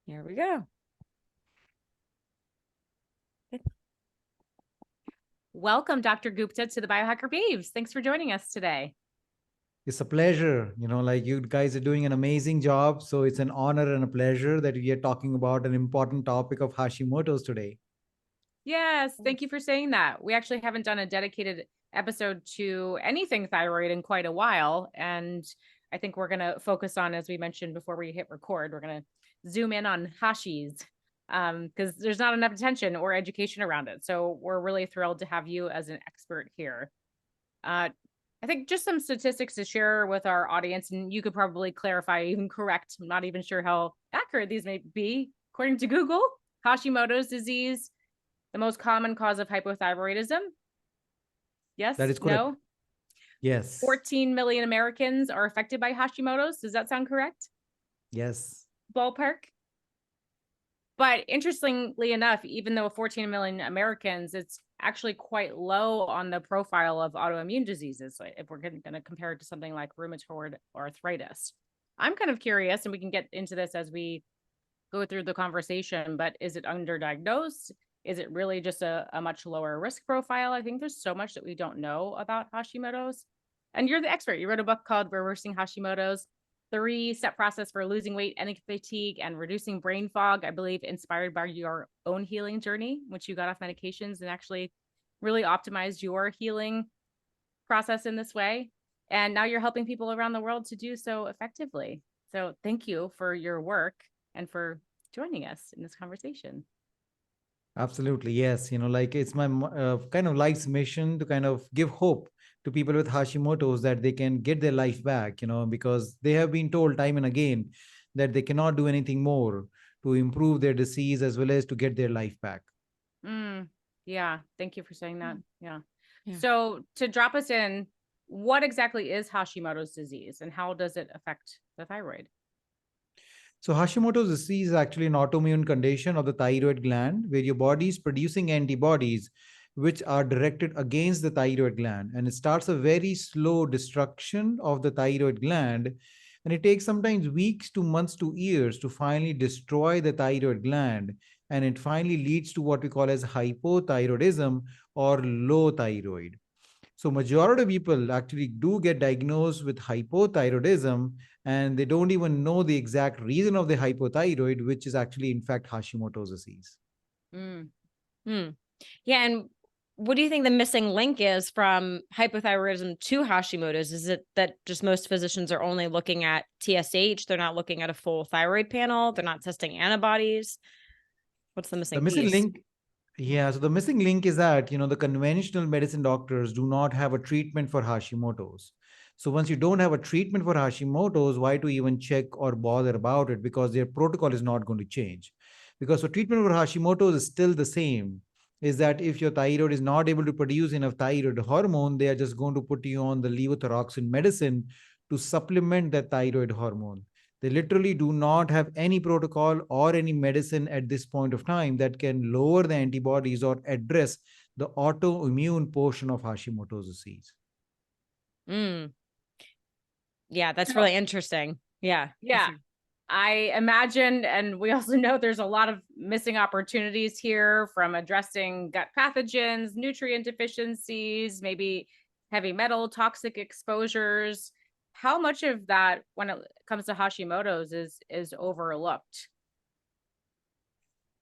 Here we go. Welcome, Dr. Gupta, to the Biohacker Babes. Thanks for joining us today. It's a pleasure. Like you guys are doing an amazing job. So it's an honor and a pleasure that we are talking about an important topic of Hashimoto's today. Yes, thank you for saying that. We actually haven't done a dedicated episode to anything thyroid in quite a while. And I think we're going to focus on, as we mentioned before we hit record, we're going to zoom in on Hashis because there's not enough attention or education around it. So we're really thrilled to have you as an expert here. I think just some statistics to share with our audience, and you could probably clarify, even correct. I'm not even sure how accurate these may be. According to Google, Hashimoto's disease, the most common cause of hypothyroidism. Yes? That is correct. No? Yes. 14 million Americans are affected by Hashimoto's. Does that sound correct? Yes. Ballpark? But interestingly enough, even though 14 million Americans, it's actually quite low on the profile of autoimmune diseases, if we're going to compare it to something like rheumatoid arthritis. I'm kind of curious, and we can get into this as we go through the conversation, but is it underdiagnosed? Is it really just a much lower risk profile? I think there's so much that we don't know about Hashimoto's. And you're the expert. You wrote a book called Reversing Hashimoto's, 3-step process for losing weight, ending fatigue, and reducing brain fog, I believe inspired by your own healing journey, which you got off medications and actually really optimized your healing process in this way. And now you're helping people around the world to do so effectively. So thank you for your work and for joining us in this conversation. Absolutely. Yes. Like it's my kind of life's mission to kind of give hope to people with Hashimoto's that they can get their life back, because they have been told time and again that they cannot do anything more to improve their disease as well as to get their life back. Yeah. Thank you for saying that. Yeah. So to drop us in, what exactly is Hashimoto's disease and how does it affect the thyroid? So Hashimoto's disease is actually an autoimmune condition of the thyroid gland where your body is producing antibodies which are directed against the thyroid gland. And it starts a very slow destruction of the thyroid gland. And it takes sometimes weeks to months to years to finally destroy the thyroid gland. And it finally leads to what we call as hypothyroidism or low thyroid. So majority of people actually do get diagnosed with hypothyroidism and they don't even know the exact reason of the hypothyroid, which is actually in fact Hashimoto's disease. Yeah. And what do you think the missing link is from hypothyroidism to Hashimoto's? Is it that just most physicians are only looking at TSH? They're not looking at a full thyroid panel. They're not testing antibodies. What's the missing piece? Link? Yeah, so the missing link is that, the conventional medicine doctors do not have a treatment for Hashimoto's. So once you don't have a treatment for Hashimoto's, why to even check or bother about it? Because their protocol is not going to change. Because the treatment for Hashimoto's is still the same, is that if your thyroid is not able to produce enough thyroid hormone, they are just going to put you on the levothyroxine medicine to supplement that thyroid hormone. They literally do not have any protocol or any medicine at this point of time that can lower the antibodies or address the autoimmune portion of Hashimoto's disease. Yeah, that's really interesting. Yeah. I imagine, and we also know there's a lot of missing opportunities here from addressing gut pathogens, nutrient deficiencies, maybe heavy metal, toxic exposures. How much of that, when it comes to Hashimoto's, is overlooked?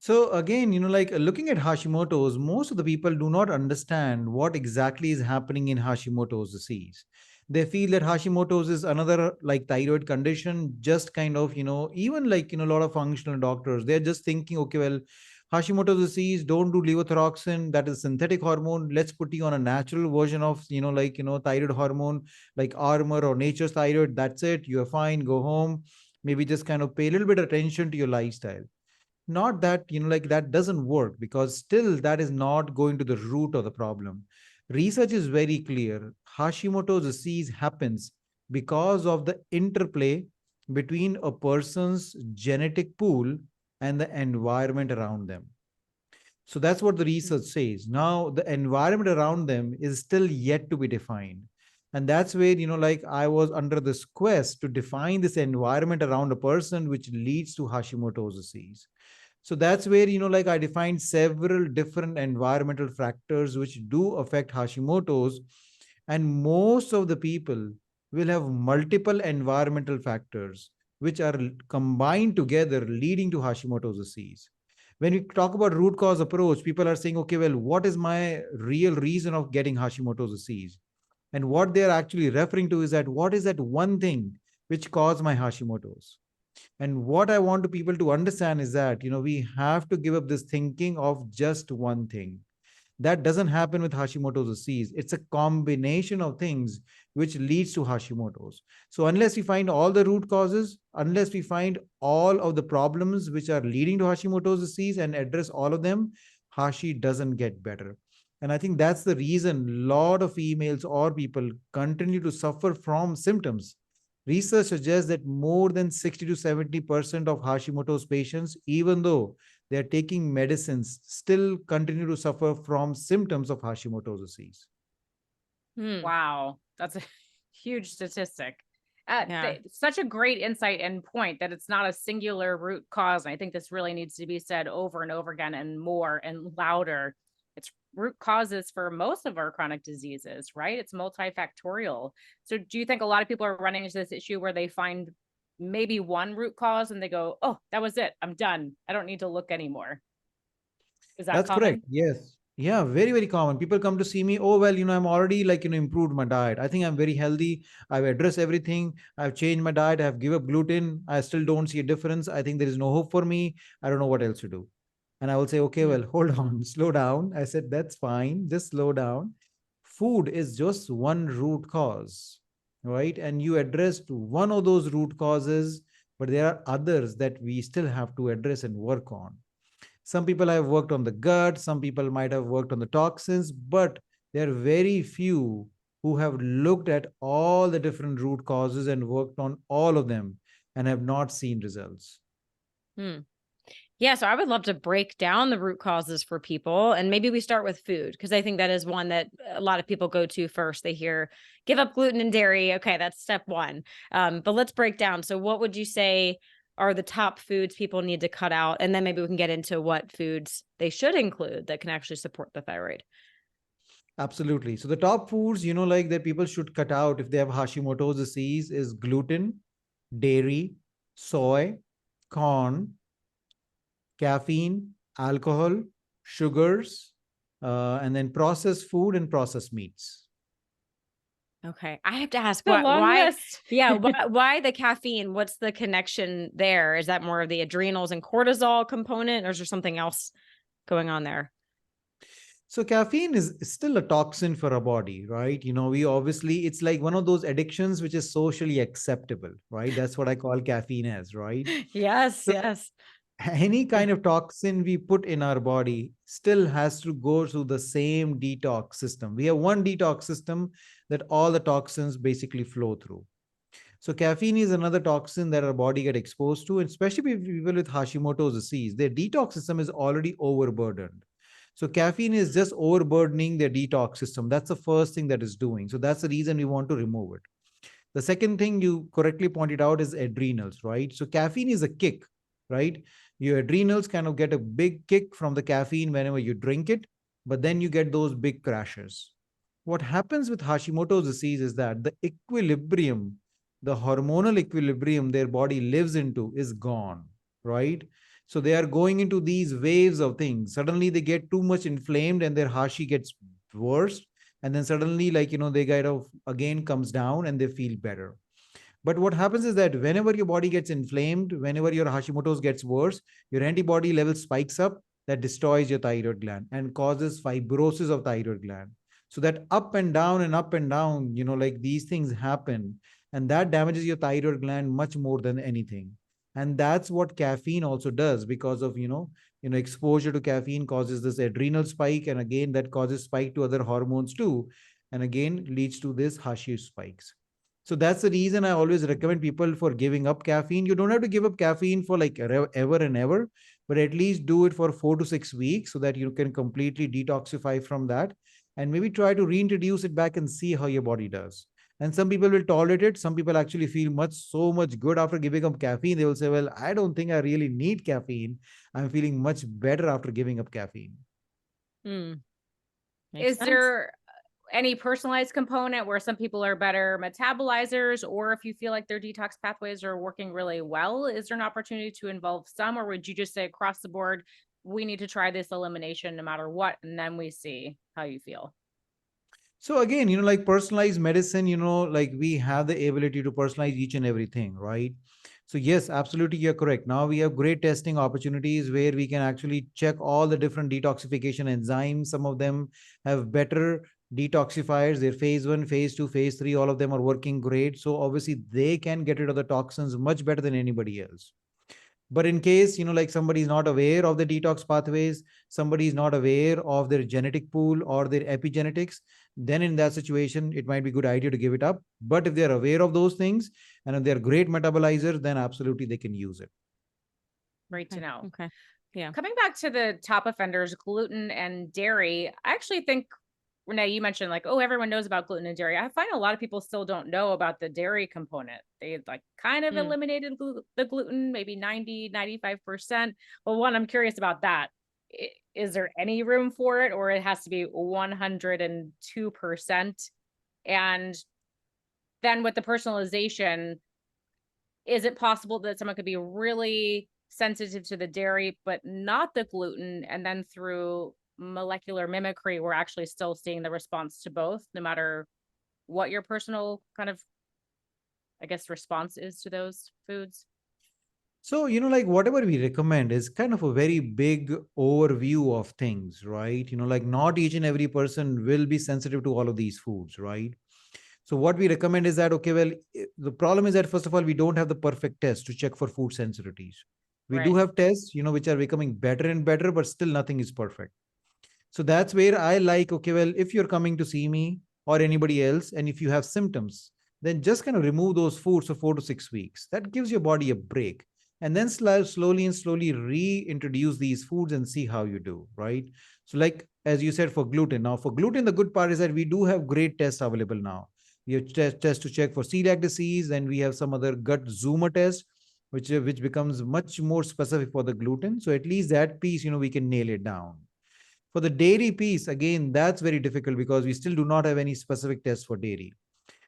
So again, like looking at Hashimoto's, most of the people do not understand what exactly is happening in Hashimoto's disease. They feel that Hashimoto's is another like thyroid condition, just kind of, even like, a lot of functional doctors, they're just thinking, okay, well, Hashimoto's disease, don't do levothyroxine, that is synthetic hormone. Let's put you on a natural version of, thyroid hormone, like Armor or Nature's Thyroid. That's it. You're fine. Go home. Maybe just kind of pay a little bit of attention to your lifestyle. Not that, like that doesn't work, because still that is not going to the root of the problem. Research is very clear. Hashimoto's disease happens because of the interplay between a person's genetic pool and the environment around them. So that's what the research says. Now, the environment around them is still yet to be defined. And that's where, like I was under this quest to define this environment around a person which leads to Hashimoto's disease. So that's where, like I defined several different environmental factors which do affect Hashimoto's. And most of the people will have multiple environmental factors which are combined together leading to Hashimoto's disease. When we talk about root cause approach, people are saying, okay, well, what is my real reason of getting Hashimoto's disease? And what they're actually referring to is that what is that one thing which caused my Hashimoto's? And what I want to people to understand is that, we have to give up this thinking of just one thing. That doesn't happen with Hashimoto's disease. It's a combination of things which leads to Hashimoto's. So unless we find all the root causes, unless we find all of the problems which are leading to Hashimoto's disease and address all of them, Hashi doesn't get better. And I think that's the reason a lot of females or people continue to suffer from symptoms. Research suggests that more than 60 to 70% of Hashimoto's patients, even though they are taking medicines, still continue to suffer from symptoms of Hashimoto's disease. Wow, that's a huge statistic. Yeah. Such a great insight and point that it's not a singular root cause. And I think this really needs to be said over and over again and more and louder. It's root causes for most of our chronic diseases, right? It's multifactorial. So do you think a lot of people are running into this issue where they find maybe one root cause and they go, oh, that was it, I'm done, I don't need to look anymore? Is that That's common? correct. Yes. Yeah, very, very common. People come to see me. Oh, well, I'm already improved my diet. I think I'm very healthy. I've addressed everything. I've changed my diet. I've given up gluten. I still don't see a difference. I think there is no hope for me. I don't know what else to do. And I will say, okay, well, hold on, slow down. I said, that's fine. Just slow down. Food is just one root cause, right? And you addressed one of those root causes, but there are others that we still have to address and work on. Some people have worked on the gut, some people might have worked on the toxins, but there are very few who have looked at all the different root causes and worked on all of them and have not seen results. Yeah, so I would love to break down the root causes for people. And maybe we start with food, because I think that is one that a lot of people go to first. They hear, give up gluten and dairy. Okay, that's step one. But let's break down. So what would you say are the top foods people need to cut out? And then maybe we can get into what foods they should include that can actually support the thyroid. Absolutely. So the top foods, that people should cut out if they have Hashimoto's disease is gluten, dairy, soy, corn, caffeine, alcohol, sugars, and then processed food and processed meats. Okay, I have to ask It's a long why? list. Yeah, why the caffeine? What's the connection there? Is that more of the adrenals and cortisol component, or is there something else going on there? So caffeine is still a toxin for our body, right? We obviously, it's like one of those addictions which is socially acceptable, right? That's what I call caffeine as, right? Yes, So yes. any kind of toxin we put in our body still has to go through the same detox system. We have one detox system that all the toxins basically flow through. So caffeine is another toxin that our body get exposed to, and especially people with Hashimoto's disease, their detox system is already overburdened. So caffeine is just overburdening their detox system. That's the first thing that is doing. So that's the reason we want to remove it. The second thing you correctly pointed out is adrenals, right? So caffeine is a kick, right? Your adrenals kind of get a big kick from the caffeine whenever you drink it, but then you get those big crashes. What happens with Hashimoto's disease is that the equilibrium, the hormonal equilibrium their body lives into is gone, right? So they are going into these waves of things. Suddenly they get too much inflamed and their Hashi gets worse. And then suddenly, they kind of again comes down and they feel better. But what happens is that whenever your body gets inflamed, whenever your Hashimoto's gets worse, your antibody level spikes up, that destroys your thyroid gland and causes fibrosis of thyroid gland. So that up and down and up and down, these things happen, and that damages your thyroid gland much more than anything. And that's what caffeine also does, because of, exposure to caffeine causes this adrenal spike, and again, that causes spike to other hormones too, and again leads to this Hashimoto spikes. So that's the reason I always recommend people for giving up caffeine. You don't have to give up caffeine for ever and ever, but at least do it for 4 to 6 weeks so that you can completely detoxify from that, and maybe try to reintroduce it back and see how your body does. And some people will tolerate it. Some people actually feel so much good after giving up caffeine. They will say, well, I don't think I really need caffeine. I'm feeling much better after giving up caffeine. Is there any personalized component where some people are better metabolizers, or if you feel like their detox pathways are working really well, is there an opportunity to involve some, or would you just say across the board, we need to try this elimination no matter what, and then we see how you feel? So again, like personalized medicine, like we have the ability to personalize each and everything, right? So yes, absolutely, you're correct. Now we have great testing opportunities where we can actually check all the different detoxification enzymes. Some of them have better detoxifiers. Their phase 1, phase 2, phase 3, all of them are working great. So obviously they can get rid of the toxins much better than anybody else. But in case, like somebody is not aware of the detox pathways, somebody is not aware of their genetic pool or their epigenetics, then in that situation, it might be a good idea to give it up. But if they're aware of those things and if they're great metabolizers, then absolutely they can use it. Great to know. Okay. Yeah. Coming back to the top offenders, gluten and dairy, I actually think, Renee, you mentioned like, oh, everyone knows about gluten and dairy. I find a lot of people still don't know about the dairy component. They like kind of eliminated the gluten, maybe 90-95%. Well, one, I'm curious about that. Is there any room for it, or it has to be 102%? And then with the personalization, is it possible that someone could be really sensitive to the dairy, but not the gluten? And then through molecular mimicry, we're actually still seeing the response to both, no matter what your personal kind of, I guess, response is to those foods. So, like whatever we recommend is kind of a very big overview of things, right? Like not each and every person will be sensitive to all of these foods, right? So what we recommend is that, okay, well, the problem is that first of all, we don't have the perfect test to check for food sensitivities. We do have tests, which are becoming better and better, but still nothing is perfect. So that's where I like, okay, well, if you're coming to see me or anybody else, and if you have symptoms, then just kind of remove those foods for 4 to 6 weeks. That gives your body a break. And then slowly and slowly reintroduce these foods and see how you do, right? So like, as you said, for gluten. Now, for gluten, the good part is that we do have great tests available now. We have tests to check for celiac disease, and we have some other gut zoomer test, which becomes much more specific for the gluten. So at least that piece, we can nail it down. For the dairy piece, again, that's very difficult because we still do not have any specific tests for dairy.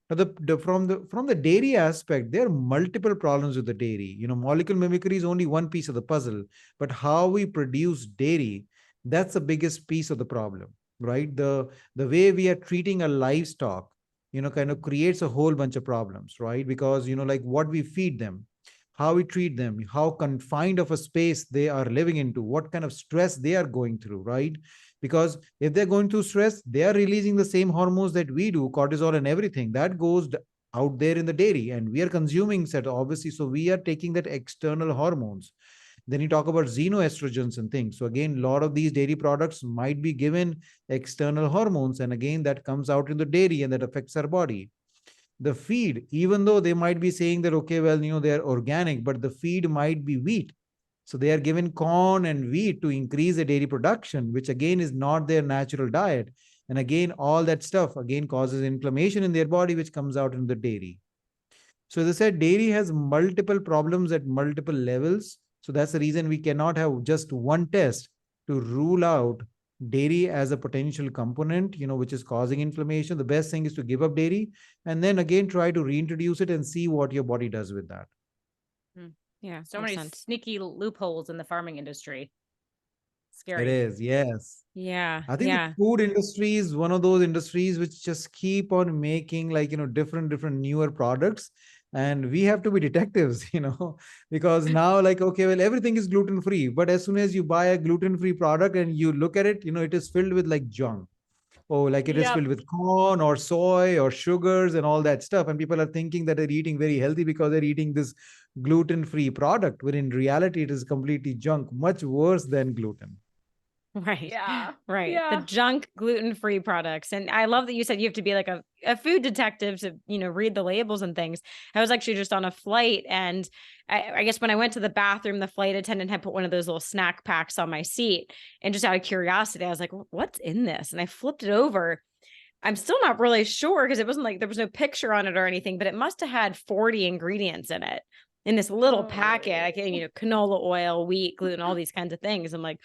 Now, from the dairy aspect, there are multiple problems with the dairy. Molecular mimicry is only one piece of the puzzle, but how we produce dairy, that's the biggest piece of the problem, right? The way we are treating a livestock, kind of creates a whole bunch of problems, right? Because, like what we feed them, how we treat them, how confined of a space they are living into, what kind of stress they are going through, right? Because if they're going through stress, they are releasing the same hormones that we do, cortisol and everything that goes out there in the dairy, and we are consuming set obviously. So we are taking that external hormones. Then you talk about xenoestrogens and things. So again, a lot of these dairy products might be given external hormones, and again, that comes out in the dairy and that affects our body. The feed, even though they might be saying that, okay, well, they're organic, but the feed might be wheat. So they are given corn and wheat to increase the dairy production, which again is not their natural diet. And again, all that stuff again causes inflammation in their body, which comes out in the dairy. So as I said, dairy has multiple problems at multiple levels. So that's the reason we cannot have just one test to rule out dairy as a potential component, which is causing inflammation. The best thing is to give up dairy and then again try to reintroduce it and see what your body does with that. Yeah, so many sneaky loopholes in the farming industry. Scary. It is, yes. Yeah. I think the food industry is one of those industries which just keep on making different newer products. And we have to be detectives, because now okay, well, everything is gluten free. But as soon as you buy a gluten free product and you look at it, it is filled with like junk. Oh, like it is filled with corn or soy or sugars and all that stuff. And people are thinking that they're eating very healthy because they're eating this gluten-free product, when in reality, it is completely junk, much worse than gluten. Right. Yeah. Right. Yeah. The junk gluten-free products. And I love that you said you have to be like a food detective to, read the labels and things. I was actually just on a flight, and I guess when I went to the bathroom, the flight attendant had put one of those little snack packs on my seat. And just out of curiosity, I was like, what's in this? And I flipped it over. I'm still not really sure because it wasn't like there was no picture on it or anything, but it must have had 40 ingredients in it in this little packet. I can, canola oil, wheat, gluten, all these kinds of things. I'm like,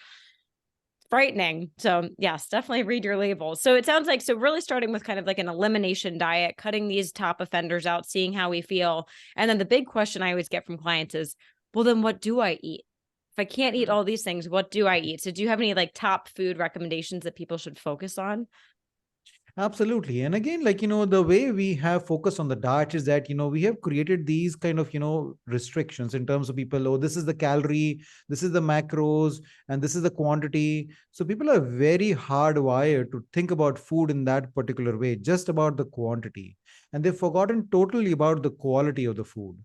frightening. So yes, definitely read your labels. So it sounds like, so really starting with kind of like an elimination diet, cutting these top offenders out, seeing how we feel. And then the big question I always get from clients is, well, then what do I eat? If I can't eat all these things, what do I eat? So do you have any like top food recommendations that people should focus on? Absolutely. And again, like, the way we have focused on the diet is that, we have created these kind of, restrictions in terms of people, oh, this is the calorie, this is the macros, and this is the quantity. So people are very hardwired to think about food in that particular way, just about the quantity. And they've forgotten totally about the quality of the food.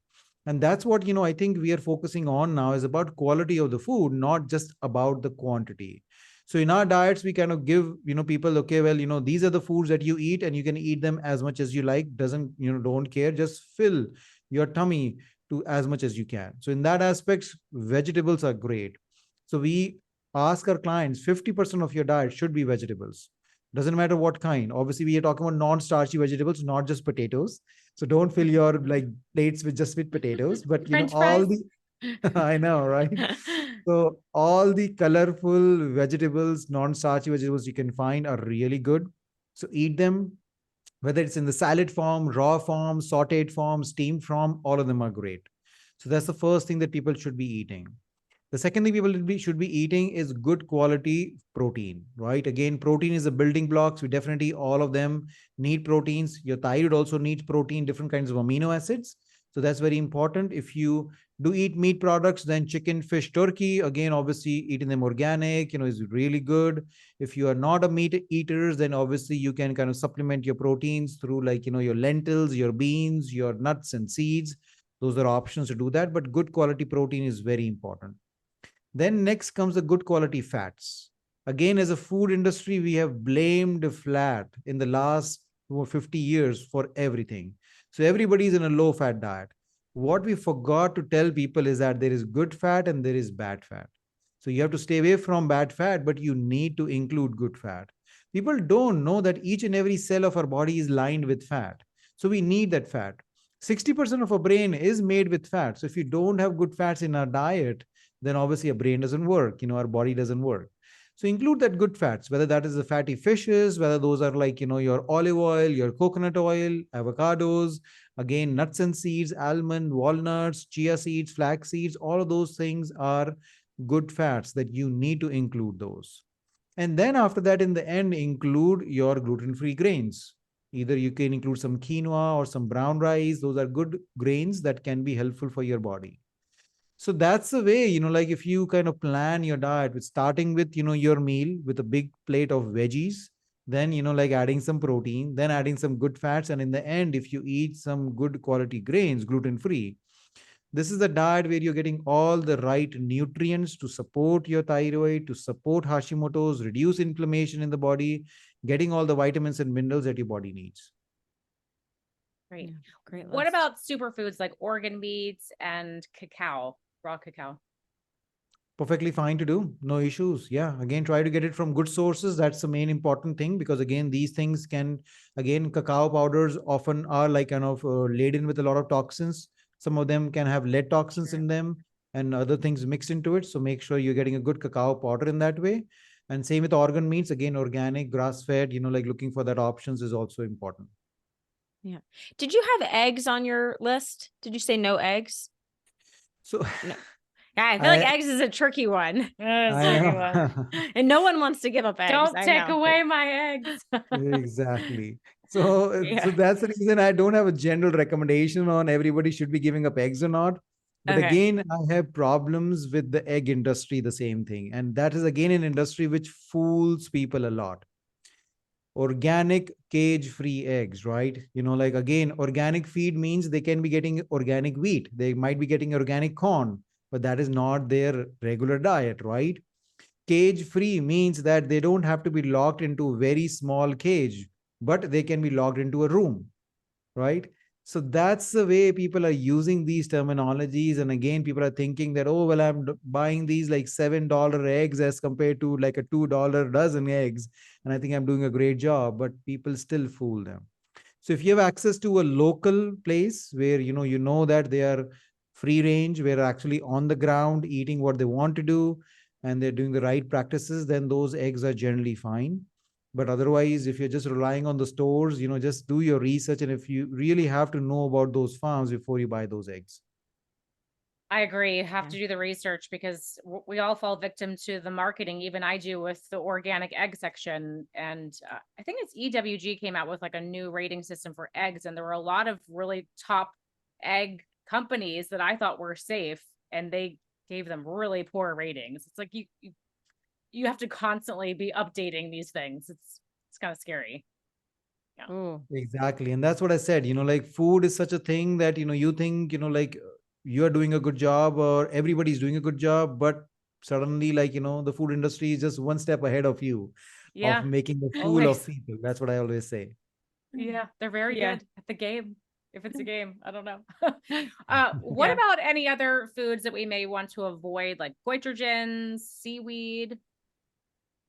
And that's what, I think we are focusing on now is about quality of the food, not just about the quantity. So in our diets, we kind of give, people, okay, well, these are the foods that you eat and you can eat them as much as you like. Doesn't, don't care. Just fill your tummy to as much as you can. So in that aspect, vegetables are great. So we ask our clients, 50% of your diet should be vegetables. Doesn't matter what kind. Obviously, we are talking about non-starchy vegetables, not just potatoes. So don't fill your like plates with potatoes, but French all fries. the I know, right? So all the colorful vegetables, non-starchy vegetables you can find are really good. So eat them, whether it's in the salad form, raw form, sauteed form, steamed form, all of them are great. So that's the first thing that people should be eating. The second thing people should be eating is good quality protein, right? Again, protein is a building block. So definitely all of them need proteins. Your thyroid also needs protein, different kinds of amino acids. So that's very important. If you do eat meat products, then chicken, fish, turkey, again, obviously eating them organic, is really good. If you are not a meat eaters, then obviously you can kind of supplement your proteins through like, your lentils, your beans, your nuts and seeds. Those are options to do that, but good quality protein is very important. Then next comes the good quality fats. Again, as a food industry, we have blamed fat in the last 50 years for everything. So everybody's in a low fat diet. What we forgot to tell people is that there is good fat and there is bad fat. So you have to stay away from bad fat, but you need to include good fat. People don't know that each and every cell of our body is lined with fat. So we need that fat. 60% of our brain is made with fat. So if you don't have good fats in our diet, then obviously our brain doesn't work, our body doesn't work. So include that good fats, whether that is the fatty fishes, whether those are like, your olive oil, your coconut oil, avocados, again, nuts and seeds, almond, walnuts, chia seeds, flax seeds, all of those things are good fats that you need to include those. And then after that, in the end, include your gluten-free grains. Either you can include some quinoa or some brown rice. Those are good grains that can be helpful for your body. So that's the way, like if you kind of plan your diet with starting with, your meal with a big plate of veggies, then, like adding some protein, then adding some good fats. And in the end, if you eat some good quality grains, gluten-free, this is the diet where you're getting all the right nutrients to support your thyroid, to support Hashimoto's, reduce inflammation in the body, getting all the vitamins and minerals that your body needs. Great. Yeah, great What list. about superfoods like organ meats and cacao, raw cacao? Perfectly fine to do. No issues. Yeah. Again, try to get it from good sources. That's the main important thing because again, these things can, again, cacao powders often are like kind of laden with a lot of toxins. Some of them can have lead toxins in them and other things mixed into it. So make sure you're getting a good cacao powder in that way. And same with organ meats, again, organic, grass fed, like looking for that options is also important. Yeah. Did you have eggs on your list? Did you say no eggs? So no. Yeah, I feel like eggs is a tricky one. And no one wants to give up eggs. Don't take away my eggs. Exactly. So, Yeah. so that's the reason I don't have a general recommendation on everybody should be giving up eggs or not. But Okay. again, I have problems with the egg industry, the same thing. And that is again an industry which fools people a lot. Organic cage-free eggs, right? Like again, organic feed means they can be getting organic wheat. They might be getting organic corn, but that is not their regular diet, right? Cage-free means that they don't have to be locked into a very small cage, but they can be locked into a room, right? So that's the way people are using these terminologies. And again, people are thinking that, oh, well, I'm buying these like $7 eggs as compared to like a $2 dozen eggs. And I think I'm doing a great job, but people still fool them. So if you have access to a local place where, you know that they are free range, where actually on the ground eating what they want to do, and they're doing the right practices, then those eggs are generally fine. But otherwise, if you're just relying on the stores, just do your research. And if you really have to know about those farms before you buy those eggs. I agree. You have Yeah. to do the research because we all fall victim to the marketing. Even I do with the organic egg section. And I think it's EWG came out with like a new rating system for eggs. And there were a lot of really top egg companies that I thought were safe, and they gave them really poor ratings. It's like you have to constantly be updating these things. It's kind of scary. Yeah. Ooh. Exactly. And that's what I said, like food is such a thing that, you think, like you are doing a good job or everybody's doing a good job, but suddenly like, the food industry is just one step ahead of you of Yeah. making a fool Always. of people. That's what I always say. Yeah. They're very Yeah. good at the game. If it's a game, I don't know. What Yeah. about any other foods that we may want to avoid, like goitrogens, seaweed?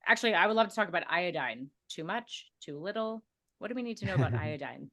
Actually, I would love to talk about iodine. Too much, too little. What do we need to know about iodine?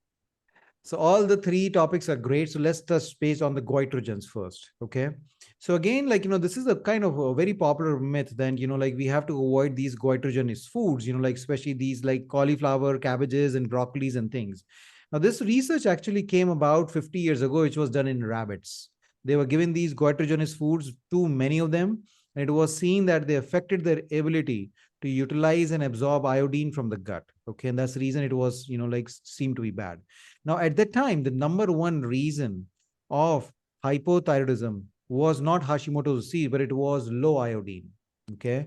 So all the three topics are great. So let's touch base on the goitrogens first. Okay. So again, like, this is a kind of a very popular myth that, like we have to avoid these goitrogenous foods, like especially these like cauliflower, cabbages and broccolis and things. Now, this research actually came about 50 years ago, which was done in rabbits. They were given these goitrogenous foods, too many of them, and it was seen that they affected their ability to utilize and absorb iodine from the gut. Okay. And that's the reason it was, like seemed to be bad. Now, at that time, the number one reason of hypothyroidism was not Hashimoto's disease, but it was low iodine. Okay.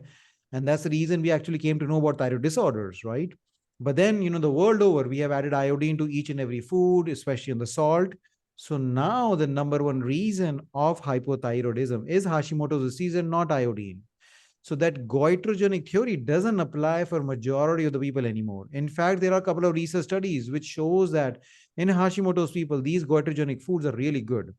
And that's the reason we actually came to know about thyroid disorders, right? But then, the world over, we have added iodine to each and every food, especially on the salt. So now the number one reason of hypothyroidism is Hashimoto's disease and not iodine. So that goitrogenic theory doesn't apply for majority of the people anymore. In fact, there are a couple of research studies which shows that in Hashimoto's people, these goitrogenic foods are really good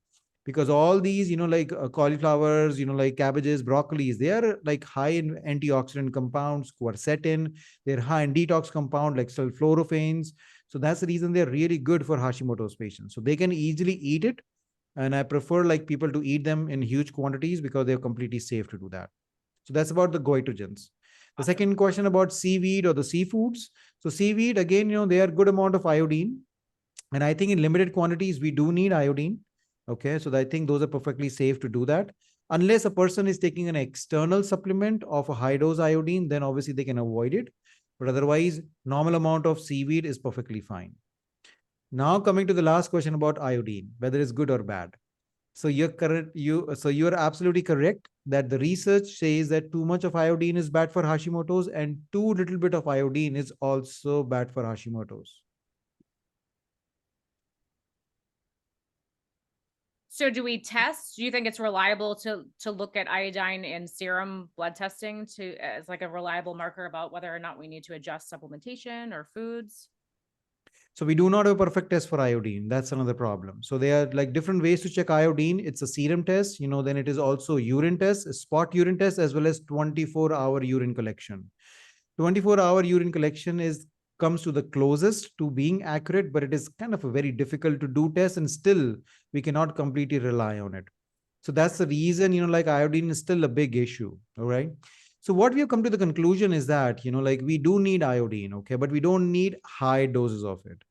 because all these, like cauliflowers, like cabbages, broccolis, they are like high in antioxidant compounds, quercetin, they're high in detox compound like sulforaphanes. So that's the reason they're really good for Hashimoto's patients. So they can easily eat it. And I prefer like people to eat them in huge quantities because they're completely safe to do that. So that's about the goitrogens. The Awesome. second question about seaweed or the seafoods. So seaweed, again, they are good amount of iodine. And I think in limited quantities, we do need iodine. Okay. So I think those are perfectly safe to do that. Unless a person is taking an external supplement of a high dose iodine, then obviously they can avoid it. But otherwise, normal amount of seaweed is perfectly fine. Now coming to the last question about iodine, whether it's good or bad. So you're correct. You're absolutely correct that the research says that too much of iodine is bad for Hashimoto's and too little bit of iodine is also bad for Hashimoto's. So do we test? Do you think it's reliable to look at iodine in serum blood testing to as like a reliable marker about whether or not we need to adjust supplementation or foods? So we do not have a perfect test for iodine. That's another problem. So there are like different ways to check iodine. It's a serum test, then it is also urine test, a spot urine test, as well as 24-hour urine collection. 24-hour urine collection comes to the closest to being accurate, but it is kind of a very difficult to do test, and still we cannot completely rely on it. So that's the reason, like iodine is still a big issue. All right. So what we have come to the conclusion is that, like we do need iodine, okay, but we don't need high doses of it.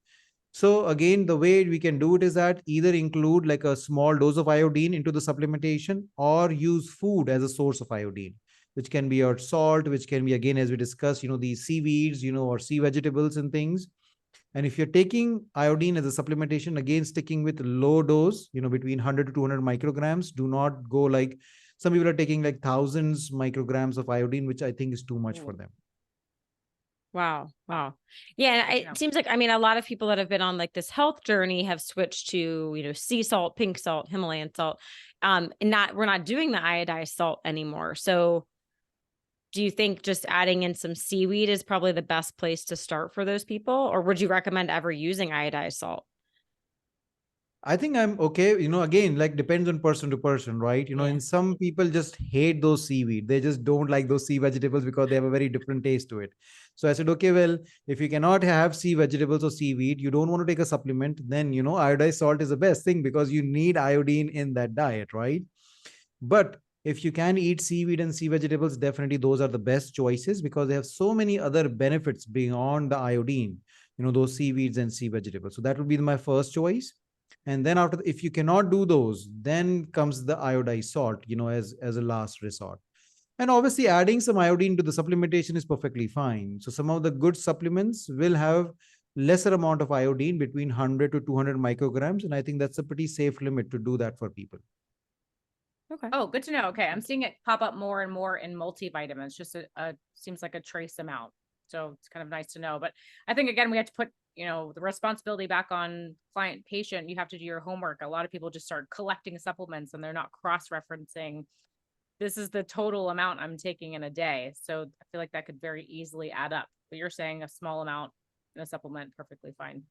So again, the way we can do it is that either include like a small dose of iodine into the supplementation or use food as a source of iodine, which can be your salt, which can be, again, as we discussed, these seaweeds, or sea vegetables and things. And if you're taking iodine as a supplementation, again, sticking with low dose, between 100 to 200 micrograms, do not go like some people are taking like thousands micrograms of iodine, which I think is too much for Ooh. them. Wow. Wow. Yeah. And Yeah. it seems like, I mean, a lot of people that have been on like this health journey have switched to, sea salt, pink salt, Himalayan salt. And we're not doing the iodized salt anymore. So do you think just adding in some seaweed is probably the best place to start for those people? Or would you recommend ever using iodized salt? I think I'm okay. Again, like depends on person to person, right? Yeah. In some people just hate those seaweed. They just don't like those sea vegetables because they have a very different taste to it. So I said, okay, well, if you cannot have sea vegetables or seaweed, you don't want to take a supplement, then, iodized salt is the best thing because you need iodine in that diet, right? But if you can eat seaweed and sea vegetables, definitely those are the best choices because they have so many other benefits beyond the iodine, those seaweeds and sea vegetables. So that would be my first choice. And then after, if you cannot do those, then comes the iodized salt, as a last resort. And obviously, adding some iodine to the supplementation is perfectly fine. So some of the good supplements will have lesser amount of iodine between 100 to 200 micrograms, and I think that's a pretty safe limit to do that for people. Okay. Oh, good to know. Okay. I'm seeing it pop up more and more in multivitamins, just seems like a trace amount. So it's kind of nice to know. But I think, again, we have to put, the responsibility back on client patient. You have to do your homework. A lot of people just start collecting supplements and they're not cross-referencing. This is the total amount I'm taking in a day. So I feel like that could very easily add up. But you're saying a small amount in a supplement, perfectly fine.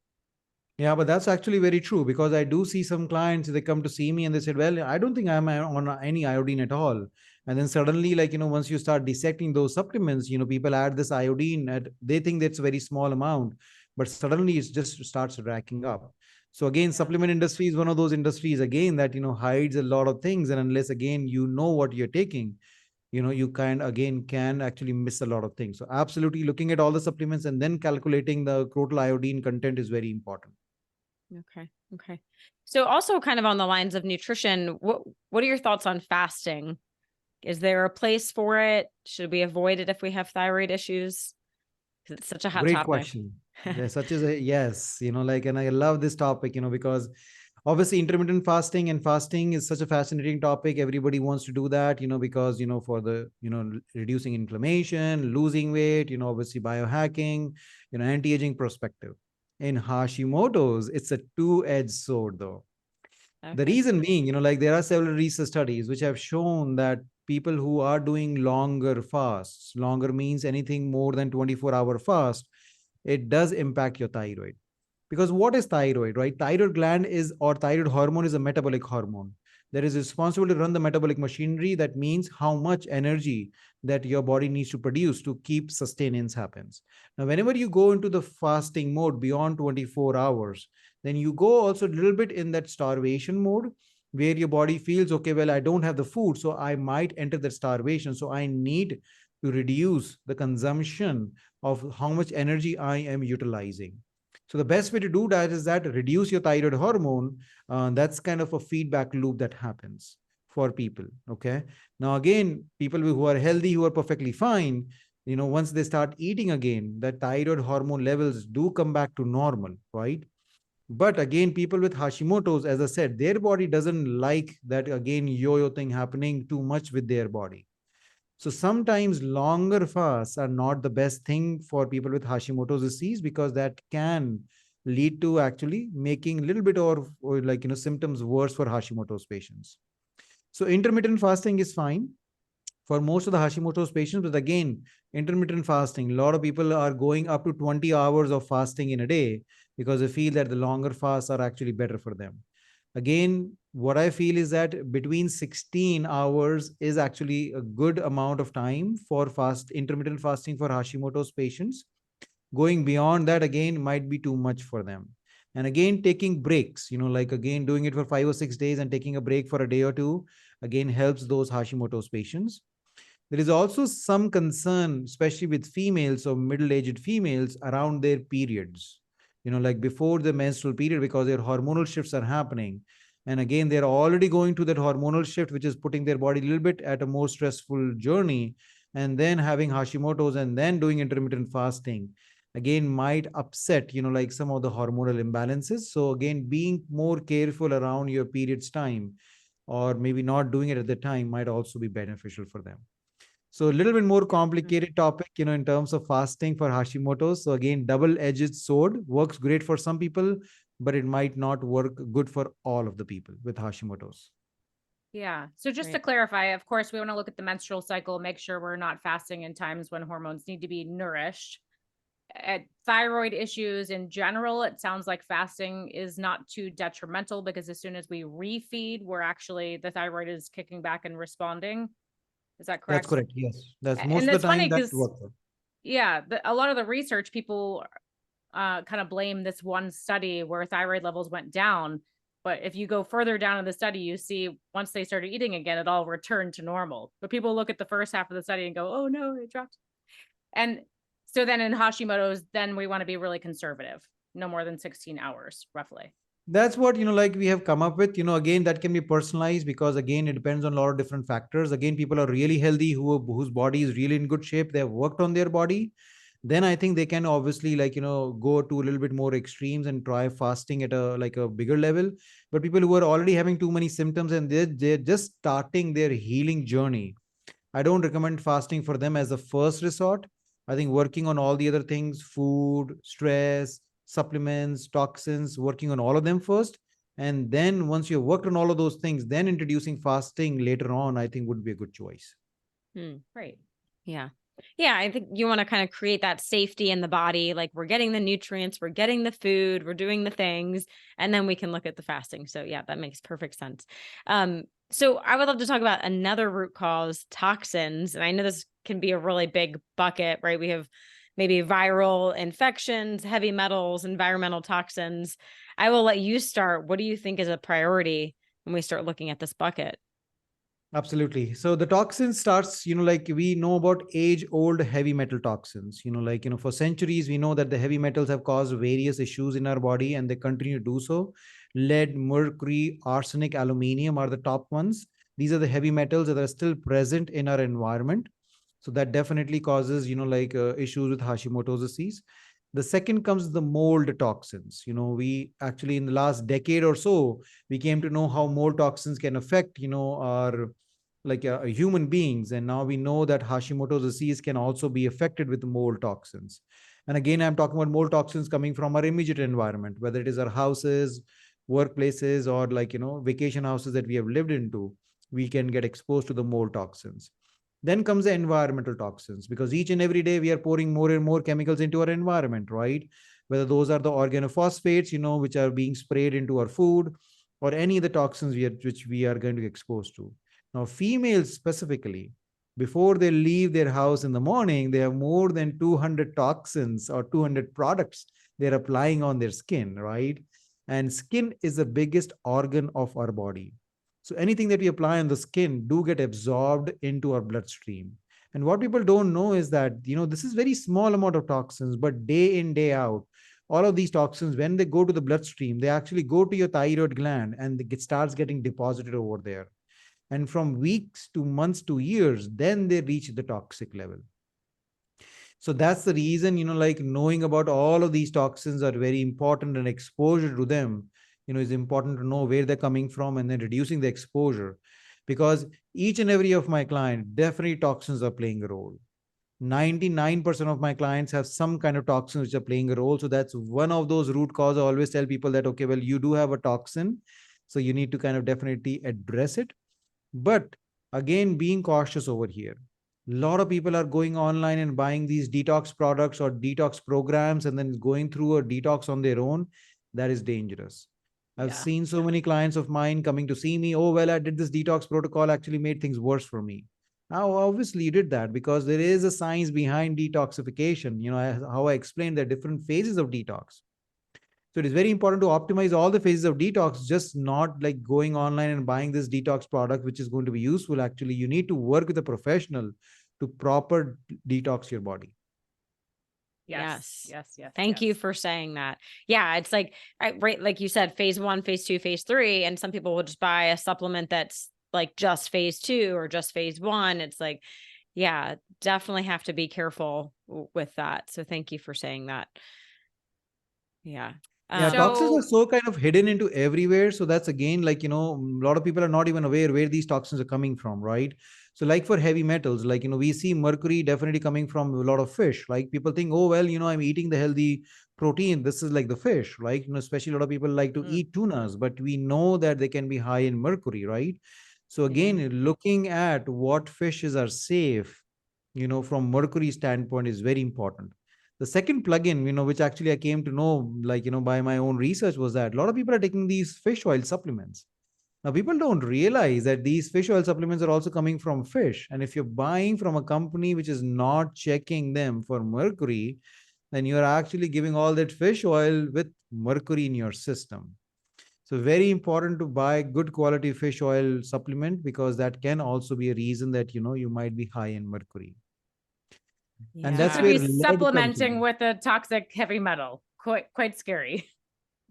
Yeah, but that's actually very true because I do see some clients, they come to see me and they said, well, I don't think I'm on any iodine at all. And then suddenly, like, once you start dissecting those supplements, people add this iodine at, they think that's a very small amount, but suddenly it just starts racking up. So again, Yeah. supplement industry is one of those industries again that, hides a lot of things. And unless again, what you're taking, you can actually miss a lot of things. So absolutely looking at all the supplements and then calculating the total iodine content is very important. Okay. Okay. So also kind of on the lines of nutrition, what are your thoughts on fasting? Is there a place for it? Should we avoid it if we have thyroid issues? 'Cause it's such a hot Great topic. question. There's such as a yes, and I love this topic, because obviously intermittent fasting and fasting is such a fascinating topic. Everybody wants to do that, because, for the, reducing inflammation, losing weight, obviously biohacking, anti-aging perspective. In Hashimoto's, it's a two-edged sword though. The Okay. reason being, like there are several research studies which have shown that people who are doing longer fasts, longer means anything more than 24-hour fast, it does impact your thyroid. Because what is thyroid, right? Thyroid gland is, or thyroid hormone is a metabolic hormone that is responsible to run the metabolic machinery. That means how much energy that your body needs to produce to keep sustenance happens. Now, whenever you go into the fasting mode beyond 24 hours, then you go also a little bit in that starvation mode where your body feels, okay, well, I don't have the food, so I might enter the starvation. So I need to reduce the consumption of how much energy I am utilizing. So the best way to do that is that reduce your thyroid hormone. That's kind of a feedback loop that happens for people. Okay. Now, again, people who are healthy, who are perfectly fine, once they start eating again, the thyroid hormone levels do come back to normal, right? But again, people with Hashimoto's, as I said, their body doesn't like that again yo-yo thing happening too much with their body. So sometimes longer fasts are not the best thing for people with Hashimoto's disease because that can lead to actually making a little bit or like, symptoms worse for Hashimoto's patients. So intermittent fasting is fine for most of the Hashimoto's patients. But again, intermittent fasting, a lot of people are going up to 20 hours of fasting in a day because they feel that the longer fasts are actually better for them. Again, what I feel is that between 16 hours is actually a good amount of time for intermittent fasting for Hashimoto's patients. Going beyond that again might be too much for them. And again, taking breaks, like again, doing it for 5 or 6 days and taking a break for a day or two, again, helps those Hashimoto's patients. There is also some concern, especially with females or middle-aged females, around their periods, like before the menstrual period, because their hormonal shifts are happening. And again, they're already going to that hormonal shift, which is putting their body a little bit at a more stressful journey. And then having Hashimoto's and then doing intermittent fasting, again, might upset, like some of the hormonal imbalances. So again, being more careful around your periods time, or maybe not doing it at the time, might also be beneficial for them. So a little bit more complicated topic, in terms of fasting for Hashimoto's. So again, double-edged sword, works great for some people, but it might not work good for all of the people with Hashimoto's. Yeah. So just to Right. clarify, of course, we want to look at the menstrual cycle, make sure we're not fasting in times when hormones need to be nourished. at thyroid issues in general, it sounds like fasting is not too detrimental because as soon as we refeed, we're actually, the thyroid is kicking back and responding. Is that That's correct? correct. Yes. That's most And of the that's funny time that because, works. yeah, a lot of the research people kind of blame this one study where thyroid levels went down. But if you go further down in the study, you see once they started eating again, it all returned to normal. But people look at the first half of the study and go, oh no, it dropped. And so then in Hashimoto's, then we want to be really conservative, no more than 16 hours, roughly. That's what, like we have come up with, again, that can be personalized because again, it depends on a lot of different factors. Again, people are really healthy whose body is really in good shape. They have worked on their body. Then I think they can obviously go to a little bit more extremes and try fasting at a bigger level. But people who are already having too many symptoms and they're just starting their healing journey, I don't recommend fasting for them as a first resort. I think working on all the other things, food, stress, supplements, toxins, working on all of them first. And then once you've worked on all of those things, then introducing fasting later on, I think would be a good choice. Great. Yeah. Yeah. I think you want to kind of create that safety in the body. Like we're getting the nutrients, we're getting the food, we're doing the things, and then we can look at the fasting. So yeah, that makes perfect sense. So I would love to talk about another root cause, toxins. And I know this can be a really big bucket, right? We have maybe viral infections, heavy metals, environmental toxins. I will let you start. What do you think is a priority when we start looking at this bucket? Absolutely. So the toxin starts, like we know about age-old heavy metal toxins. For centuries, we know that the heavy metals have caused various issues in our body and they continue to do so. Lead, mercury, arsenic, aluminium are the top ones. These are the heavy metals that are still present in our environment. So that definitely causes, issues with Hashimoto's disease. The second comes the mold toxins. We actually in the last decade or so, we came to know how mold toxins can affect, our human beings. And now we know that Hashimoto's disease can also be affected with mold toxins. And again, I'm talking about mold toxins coming from our immediate environment, whether it is our houses, workplaces, or vacation houses that we have lived into, we can get exposed to the mold toxins. Then comes the environmental toxins, because each and every day we are pouring more and more chemicals into our environment, right? Whether those are the organophosphates, which are being sprayed into our food, or any of the toxins which we are going to get exposed to. Now, females specifically, before they leave their house in the morning, they have more than 200 toxins or 200 products they're applying on their skin, right? And skin is the biggest organ of our body. So anything that we apply on the skin do get absorbed into our bloodstream. And what people don't know is that, this is very small amount of toxins, but day in, day out, all of these toxins, when they go to the bloodstream, they actually go to your thyroid gland and it starts getting deposited over there. And from weeks to months to years, then they reach the toxic level. So that's the reason, knowing about all of these toxins are very important, and exposure to them, is important to know where they're coming from and then reducing the exposure. Because each and every of my clients, definitely toxins are playing a role. 99% of my clients have some kind of toxins which are playing a role. So that's one of those root causes. I always tell people that, okay, well, you do have a toxin, so you need to kind of definitely address it. But again, being cautious over here. A lot of people are going online and buying these detox products or detox programs and then going through a detox on their own. That is dangerous. I've seen so many clients of mine coming to see me. Oh, well, I did this detox protocol, actually made things worse for me. Now, obviously, you did that because there is a science behind detoxification. How I explained the different phases of detox. So it is very important to optimize all the phases of detox, just not like going online and buying this detox product, which is going to be useful. Actually, you need to work with a professional to proper detox your body. Yes. Thank you for saying that. Yeah, it's like, right, like you said, phase 1, phase 2, phase 3, and some people will just buy a supplement that's like just phase 2 or just phase 1. It's like, yeah, definitely have to be careful with that. So thank you for saying that. Yeah. Yeah, toxins are so kind of hidden into everywhere. So that's again, a lot of people are not even aware where these toxins are coming from, right? So like for heavy metals, we see mercury definitely coming from a lot of fish. Like people think, oh, well, I'm eating the healthy protein. This is like the fish, right? Especially a lot of people like to eat tunas, but we know that they can be high in mercury, right? So again, looking at what fishes are safe, from mercury standpoint is very important. The second plugin, which actually I came to know, by my own research, was that a lot of people are taking these fish oil supplements. Now, people don't realize that these fish oil supplements are also coming from fish. And if you're buying from a company which is not checking them for mercury, then you're actually giving all that fish oil with mercury in your system. So very important to buy good quality fish oil supplement, because that can also be a reason that, you might be high in mercury. And So that's to where be lead comes supplementing in. with a toxic heavy metal, quite scary.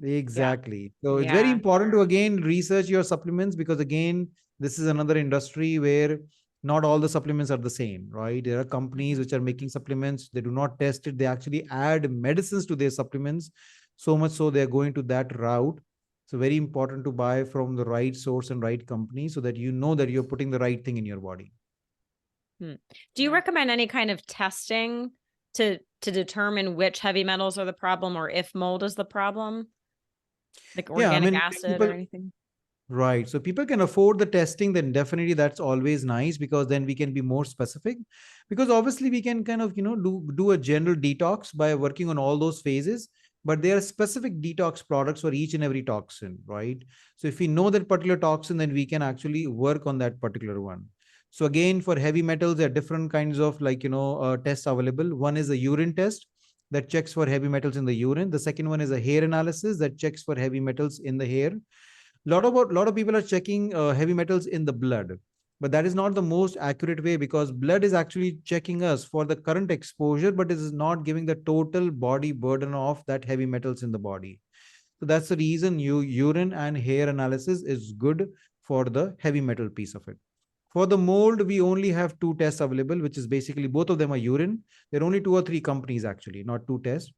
Exactly. So it's very Yeah. important to again research your supplements, because again, this is another industry where not all the supplements are the same, right? There are companies which are making supplements, they do not test it, they actually add medicines to their supplements, so much so they're going to that route. So very important to buy from the right source and right company, so that you know that you're putting the right thing in your body. Do you Yeah. recommend any kind of testing to determine which heavy metals are the problem, or if mold is the problem? Like Yeah, I organic mean, acid or people, anything? right. So people can afford the testing, then definitely that's always nice, because then we can be more specific. Because obviously we can kind of, do a general detox by working on all those phases, but there are specific detox products for each and every toxin, right? So if we know that particular toxin, then we can actually work on that particular one. So again, for heavy metals, there are different kinds of tests available. One is a urine test that checks for heavy metals in the urine. The second one is a hair analysis that checks for heavy metals in the hair. Lot of people are checking heavy metals in the blood, but that is not the most accurate way, because blood is actually checking us for the current exposure, but it is not giving the total body burden of that heavy metals in the body. So that's the reason urine and hair analysis is good for the heavy metal piece of it. For the mold, we only have two tests available, which is basically both of them are urine. There are only two or three companies actually, not two tests,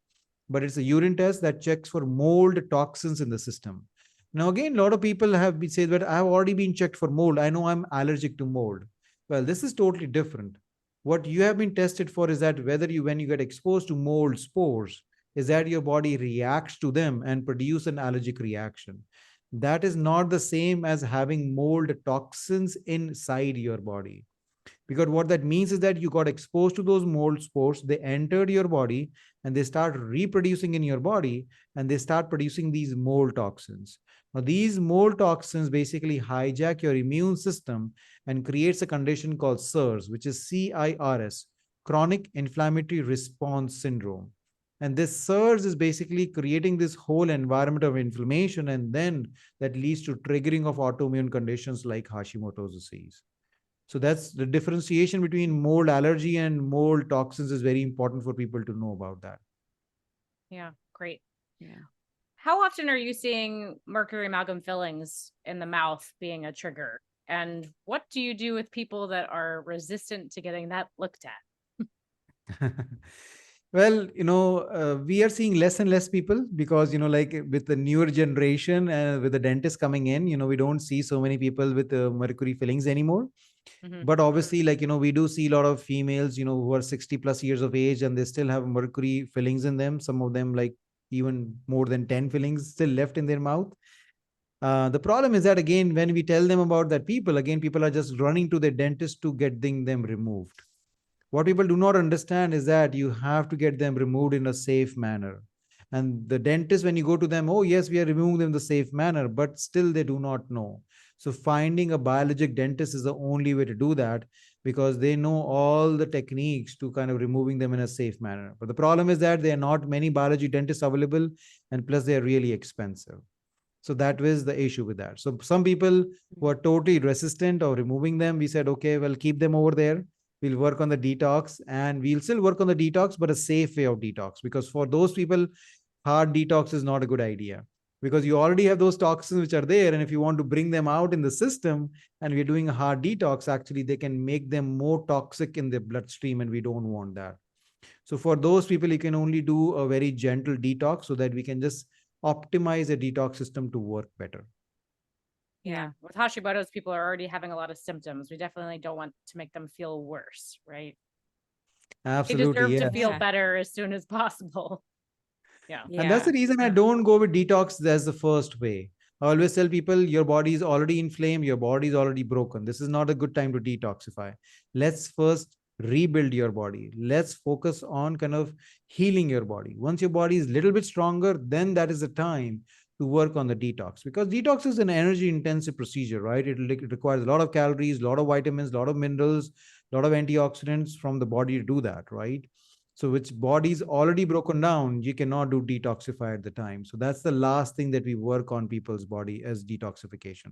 but it's a urine test that checks for mold toxins in the system. Now, again, a lot of people have been said that I've already been checked for mold. I know I'm allergic to mold. Well, this is totally different. What you have been tested for is that whether when you get exposed to mold spores, is that your body reacts to them and produce an allergic reaction. That is not the same as having mold toxins inside your body. Because what that means is that you got exposed to those mold spores, they entered your body and they start reproducing in your body, and they start producing these mold toxins. Now, these mold toxins basically hijack your immune system and creates a condition called CIRS, which is CIRS, chronic inflammatory response syndrome. And this CIRS is basically creating this whole environment of inflammation, and then that leads to triggering of autoimmune conditions like Hashimoto's disease. So that's the differentiation between mold allergy and mold toxins is very important for people to know about that. Yeah, great. Yeah. How often are you seeing mercury amalgam fillings in the mouth being a trigger? And what do you do with people that are resistant to getting that looked at? Well, we are seeing less and less people, because, like with the newer generation and with the dentist coming in, we don't see so many people with mercury fillings anymore. But obviously, we do see a lot of females, who are 60 plus years of age and they still have mercury fillings in them. Some of them, like even more than 10 fillings still left in their mouth. The problem is that, again, when we tell them about that, people are just running to their dentist to getting them removed. What people do not understand is that you have to get them removed in a safe manner. And the dentist, when you go to them, oh, yes, we are removing them in the safe manner, but still they do not know. So finding a biologic dentist is the only way to do that, because they know all the techniques to kind of removing them in a safe manner. But the problem is that there are not many biology dentists available, and plus they're really expensive. So that was the issue with that. So some people who are totally resistant of removing them, we said, okay, well, keep them over there. We'll work on the detox, and we'll still work on the detox, but a safe way of detox. Because for those people, hard detox is not a good idea, because you already have those toxins which are there. And if you want to bring them out in the system and we're doing a hard detox, actually, they can make them more toxic in the bloodstream, and we don't want that. So for those people, you can only do a very gentle detox, so that we can just optimize a detox system to work better. Yeah. With Hashimoto's, people are already having a lot of symptoms. We definitely don't want to make them feel worse, right? Absolutely. They deserve Yeah. to feel Yeah. better as soon as possible. Yeah. And that's the reason I don't go with detox as the first way. I always tell people, your body is already inflamed, your body is already broken. This is not a good time to detoxify. Let's first rebuild your body. Let's focus on kind of healing your body. Once your body is a little bit stronger, then that is the time to work on the detox, because detox is an energy intensive procedure, right? It requires a lot of calories, a lot of vitamins, a lot of minerals, a lot of antioxidants from the body to do that, right? So which body is already broken down, you cannot do detoxify at the time. So that's the last thing that we work on people's body as detoxification.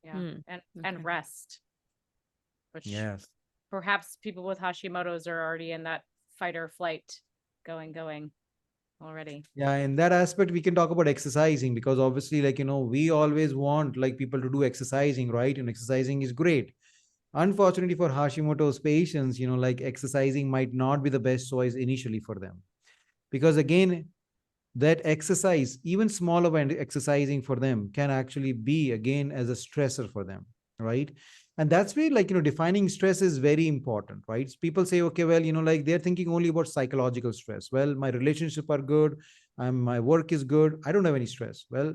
Yeah. Hmm. And Okay. rest, which Yes. perhaps people with Hashimoto's are already in that fight or flight going already. Yeah, in that aspect, we can talk about exercising, because obviously, like, we always want like people to do exercising, right? And exercising is great. Unfortunately for Hashimoto's patients, like exercising might not be the best choice initially for them. Because again, that exercise, even small amount exercising for them can actually be again as a stressor for them, right? And that's where, like, defining stress is very important, right? People say, okay, well, like they're thinking only about psychological stress. Well, my relationship are good, my work is good, I don't have any stress. Well,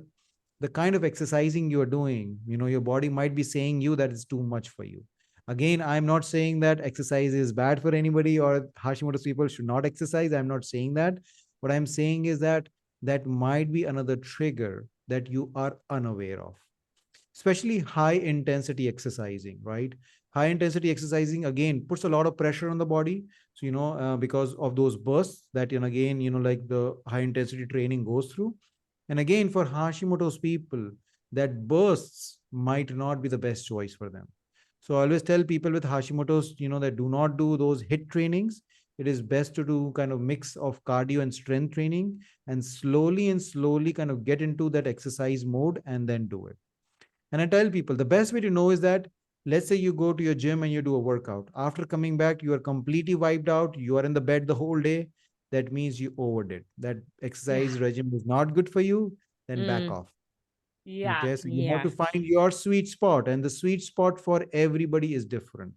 the kind of exercising you are doing, your body might be saying you that it's too much for you. Again, I'm not saying that exercise is bad for anybody or Hashimoto's people should not exercise. I'm not saying that. What I'm saying is that that might be another trigger that you are unaware of, especially high intensity exercising, right? High intensity exercising again puts a lot of pressure on the body. So, because of those bursts that, again, like the high intensity training goes through. And again, for Hashimoto's people, that bursts might not be the best choice for them. So I always tell people with Hashimoto's, that do not do those HIIT trainings. It is best to do kind of mix of cardio and strength training, and slowly kind of get into that exercise mode and then do it. And I tell people the best way to know is that, let's say you go to your gym and you do a workout. After coming back, you are completely wiped out. You are in the bed the whole day. That means you overdid. That Yeah. exercise regime is not good for you. Then back Mm, off. Yeah. Okay. So you have yeah. to find your sweet spot, and the sweet spot for everybody is different.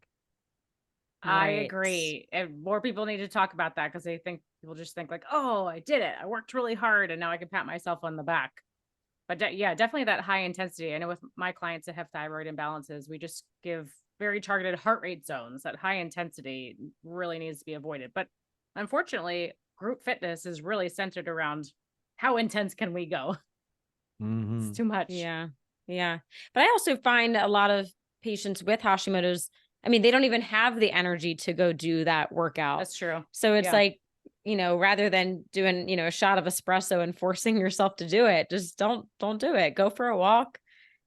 I Right. agree. And more people need to talk about that, because people just think like, oh, I did it. I worked really hard and now I can pat myself on the back. But yeah, definitely that high intensity. I know with my clients that have thyroid imbalances, we just give very targeted heart rate zones. That high intensity really needs to be avoided. But unfortunately, group fitness is really centered around how intense can we go? It's Mhm. too much. Yeah. Yeah. But I also find a lot of patients with Hashimoto's, I mean, they don't even have the energy to go do that workout. That's true. So it's Yeah. like, rather than doing, a shot of espresso and forcing yourself to do it, just don't do it. Go for a walk,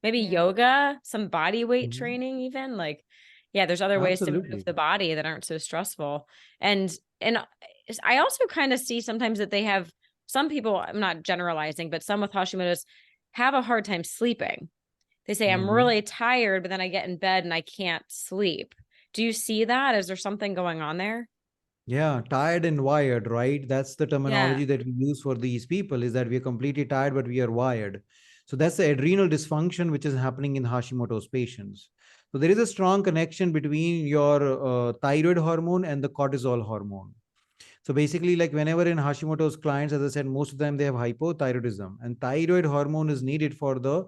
maybe Yeah. yoga, some body weight Mhm. training even. Like, yeah, there's other ways to move Absolutely. the body that aren't so stressful. And I also kind of see sometimes that they have some people, I'm not generalizing, but some with Hashimoto's have a hard time sleeping. They say, I'm Mhm. really tired, but then I get in bed and I can't sleep. Do you see that? Is there something going on there? Yeah, tired and wired, right? That's the Yeah. terminology that we use for these people, is that we are completely tired, but we are wired. So that's the adrenal dysfunction which is happening in Hashimoto's patients. So there is a strong connection between your thyroid hormone and the cortisol hormone. So basically, like whenever in Hashimoto's clients, as I said, most of them they have hypothyroidism, and thyroid hormone is needed for the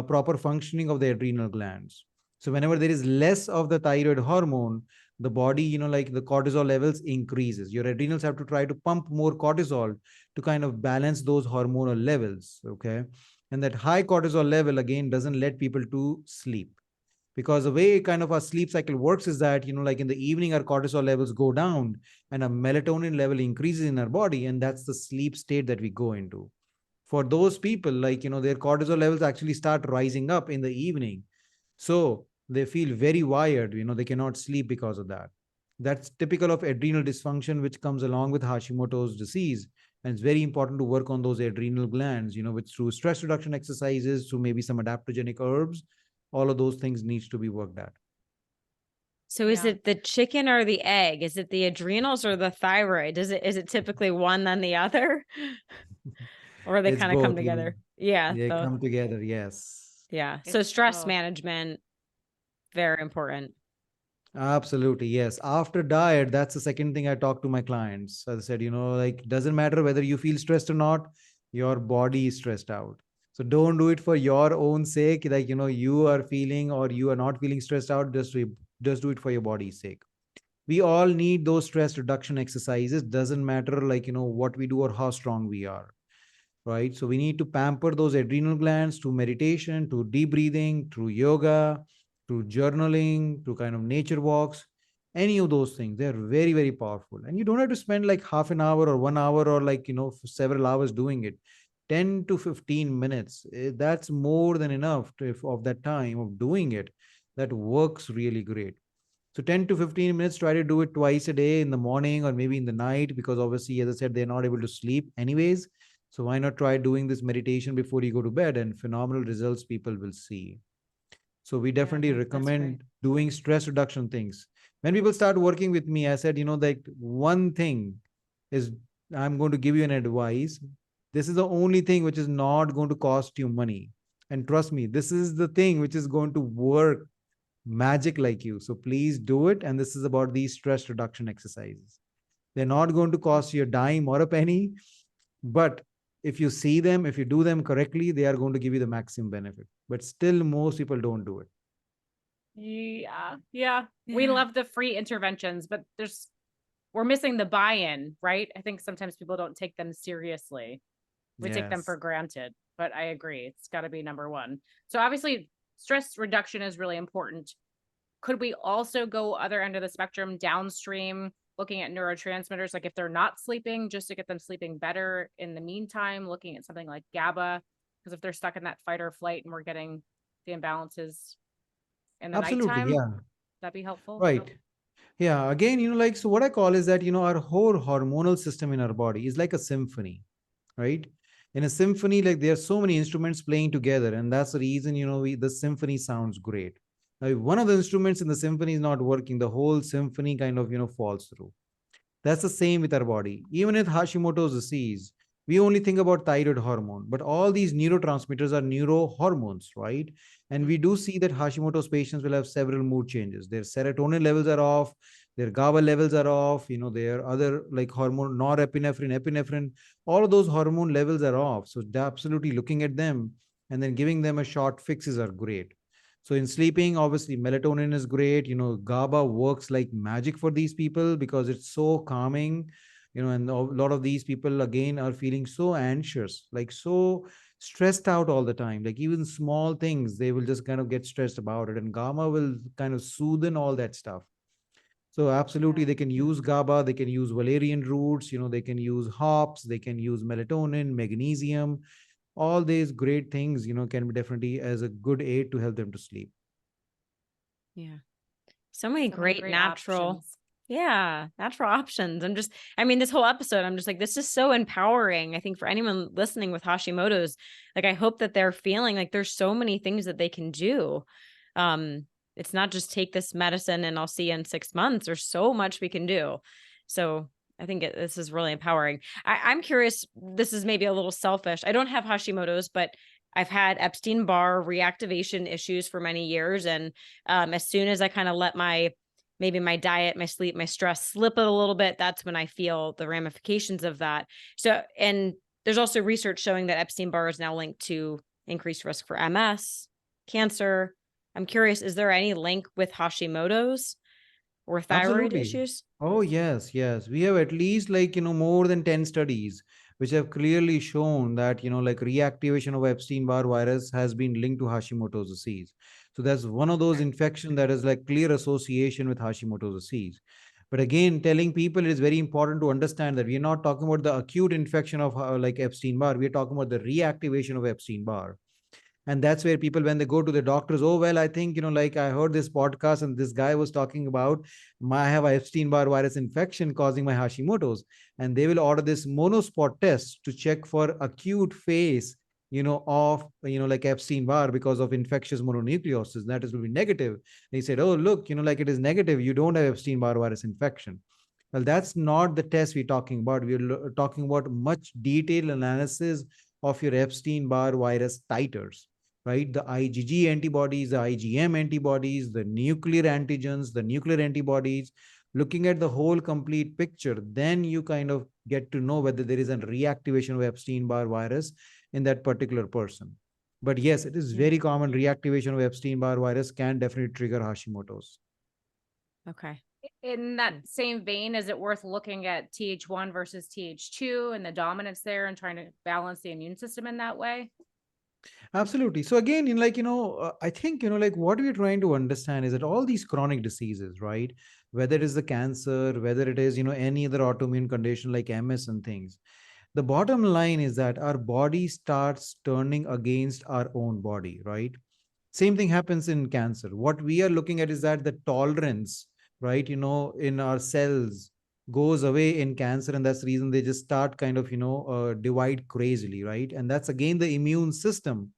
proper functioning of the adrenal glands. So whenever there is less of the thyroid hormone, the body, like the cortisol levels increases. Your adrenals have to try to pump more cortisol to kind of balance those hormonal levels. Okay. And that high cortisol level again doesn't let people to sleep, because the way kind of our sleep cycle works is that, like in the evening our cortisol levels go down and a melatonin level increases in our body, and that's the sleep state that we go into. For those people, like, their cortisol levels actually start rising up in the evening, so they feel very wired, they cannot sleep because of that. That's typical of adrenal dysfunction which comes along with Hashimoto's disease. And it's very important to work on those adrenal glands, which through stress reduction exercises, through maybe some adaptogenic herbs, all of those things needs to be worked at. So is Yeah. it the chicken or the egg? Is it the adrenals or the thyroid? Is it typically one then the other? Or they It's kind of come both, together? Yeah. they come together. Yes, Yeah. So It's stress both. management, very important. absolutely. Yes. After diet, that's the second thing I talk to my clients. As I said, like, doesn't matter whether you feel stressed or not, your body is stressed out. So don't do it for your own sake. Like, you are feeling or you are not feeling stressed out. Just do it for your body's sake. We all need those stress reduction exercises. Doesn't matter what we do or how strong we are, right? So we need to pamper those adrenal glands through meditation, through deep breathing, through yoga, through journaling, through kind of nature walks, any of those things. They're very, very powerful. And you don't have to spend like half an hour or 1 hour or several hours doing it. 10 to 15 minutes. That's more than enough of that time of doing it. That works really great. So 10 to 15 minutes, try to do it twice a day in the morning or maybe in the night, because obviously, as I said, they're not able to sleep anyways. So why not try doing this meditation before you go to bed, and phenomenal results people will see. So we definitely that's great. recommend doing stress reduction things. When people start working with me, I said, that one thing is, I'm going to give you an advice. This is the only thing which is not going to cost you money. And trust me, this is the thing which is going to work magic like you. So please do it. And this is about these stress reduction exercises. They're not going to cost you a dime or a penny, but if you see them, if you do them correctly, they are going to give you the maximum benefit. But still, most people don't do it. Yeah. We love the free interventions, but we're missing the buy-in, right? I think sometimes people don't take them seriously. We take them Yes. for granted, but I agree. It's got to be number one. So obviously stress reduction is really important. Could we also go other end of the spectrum downstream, looking at neurotransmitters, like if they're not sleeping, just to get them sleeping better in the meantime, looking at something like GABA, because if they're stuck in that fight or flight and we're getting the imbalances in the Absolutely. nighttime, Yeah. that'd be helpful. Right. Yeah. Again, so what I call is that, our whole hormonal system in our body is like a symphony, right? In a symphony, like there are so many instruments playing together, and that's the reason, the symphony sounds great. Now, if one of the instruments in the symphony is not working, the whole symphony kind of, falls through. That's the same with our body. Even with Hashimoto's disease, we only think about thyroid hormone, but all these neurotransmitters are neurohormones, right? And we do see that Hashimoto's patients will have several mood changes. Their serotonin levels are off, their GABA levels are off, their other like hormone, norepinephrine, epinephrine, all of those hormone levels are off. So absolutely looking at them and then giving them a short fixes are great. So in sleeping, obviously melatonin is great. GABA works like magic for these people because it's so calming. And a lot of these people again are feeling so anxious, like so stressed out all the time. Like even small things, they will just kind of get stressed about it. And GABA will kind of soothe in all that stuff. So absolutely, they can use GABA, they can use valerian roots, they can use hops, they can use melatonin, magnesium. All these great things, can be definitely as a good aid to help them to sleep. Yeah. So many great natural options. natural options. This whole episode, I'm just like, this is so empowering. I think for anyone listening with Hashimoto's, like, I hope that they're feeling like there's so many things that they can do. It's not just take this medicine and I'll see you in 6 months. There's so much we can do. So I think this is really empowering. I'm curious, this is maybe a little selfish. I don't have Hashimoto's, but I've had Epstein Barr reactivation issues for many years. And as soon as I kind of let my diet, my sleep, my stress slip it a little bit, that's when I feel the ramifications of that. So, and there's also research showing that Epstein Barr is now linked to increased risk for MS, cancer. I'm curious, is there any link with Hashimoto's or thyroid Absolutely. issues? Oh, yes, yes. We have at least more than 10 studies which have clearly shown that, reactivation of Epstein-Barr virus has been linked to Hashimoto's disease. So that's one of those infections that is like clear association with Hashimoto's disease. But again, telling people it is very important to understand that we are not talking about the acute infection of like Epstein-Barr. We are talking about the reactivation of Epstein-Barr. And that's where people, when they go to the doctors, oh well, I think like I heard this podcast and this guy was talking about I have a Epstein-Barr virus infection causing my Hashimoto's, and they will order this monospot test to check for acute phase of like Epstein-Barr because of infectious mononucleosis. That is will be negative. And he said, oh look, like it is negative, you don't have Epstein-Barr virus infection. Well, that's not the test we're talking about. We're talking about much detailed analysis of your Epstein-Barr virus titers, right? The IgG antibodies, the IgM antibodies, the nuclear antigens, the nuclear antibodies, looking at the whole complete picture, then you kind of get to know whether there is a reactivation of Epstein-Barr virus in that particular person. But yes, it is very common. Reactivation of Epstein-Barr virus can definitely trigger Hashimoto's. Okay. In that same vein, is it worth looking at TH1 versus TH2 and the dominance there and trying to balance the immune system in that way? Absolutely. So again, I think, like what we're trying to understand is that all these chronic diseases, right? Whether it is the cancer, whether it is, any other autoimmune condition like MS and things, the bottom line is that our body starts turning against our own body, right? Same thing happens in cancer. What we are looking at is that the tolerance, right, in our cells goes away in cancer. And that's the reason they just start kind of, divide crazily, right? And that's again the immune system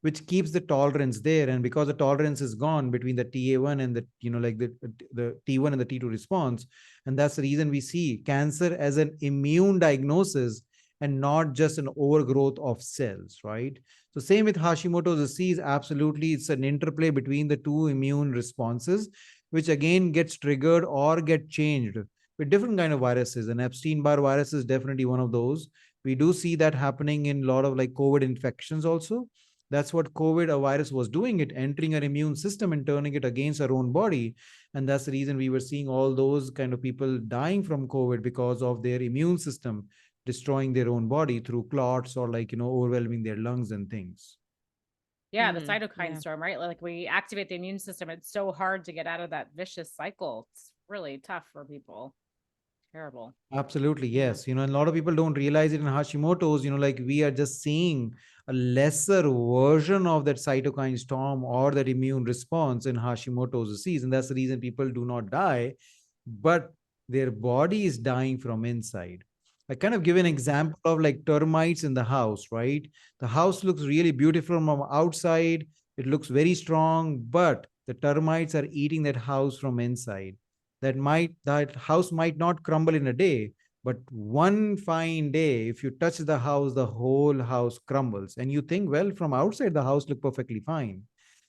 which keeps the tolerance there. And because the tolerance is gone between the ta1 and the like the t1 and the t2 response, and that's the reason we see cancer as an immune diagnosis and not just an overgrowth of cells, right? So same with Hashimoto's disease. Absolutely, it's an interplay between the two immune responses, which again gets triggered or get changed with different kind of viruses. And Epstein Barr virus is definitely one of those. We do see that happening in a lot of like COVID infections also. That's what COVID, a virus, was doing, it entering our immune system and turning it against our own body. And that's the reason we were seeing all those kind of people dying from COVID because of their immune system destroying their own body through clots or like, overwhelming their lungs and things. Yeah, the Mhm. cytokine Yeah. storm, right? Like we activate the immune system. It's so hard to get out of that vicious cycle. It's really tough for people. Terrible. Absolutely, Yeah. yes. And a lot of people don't realize it in Hashimoto's, like we are just seeing a lesser version of that cytokine storm or that immune response in Hashimoto's disease. And that's the reason people do not die, but their body is dying from inside. I kind of give an example of like termites in the house, right? The house looks really beautiful from outside. It looks very strong, but the termites are eating that house from inside. That house might not crumble in a day, but one fine day, if you touch the whole house crumbles. And you think, well, from outside the house look perfectly fine.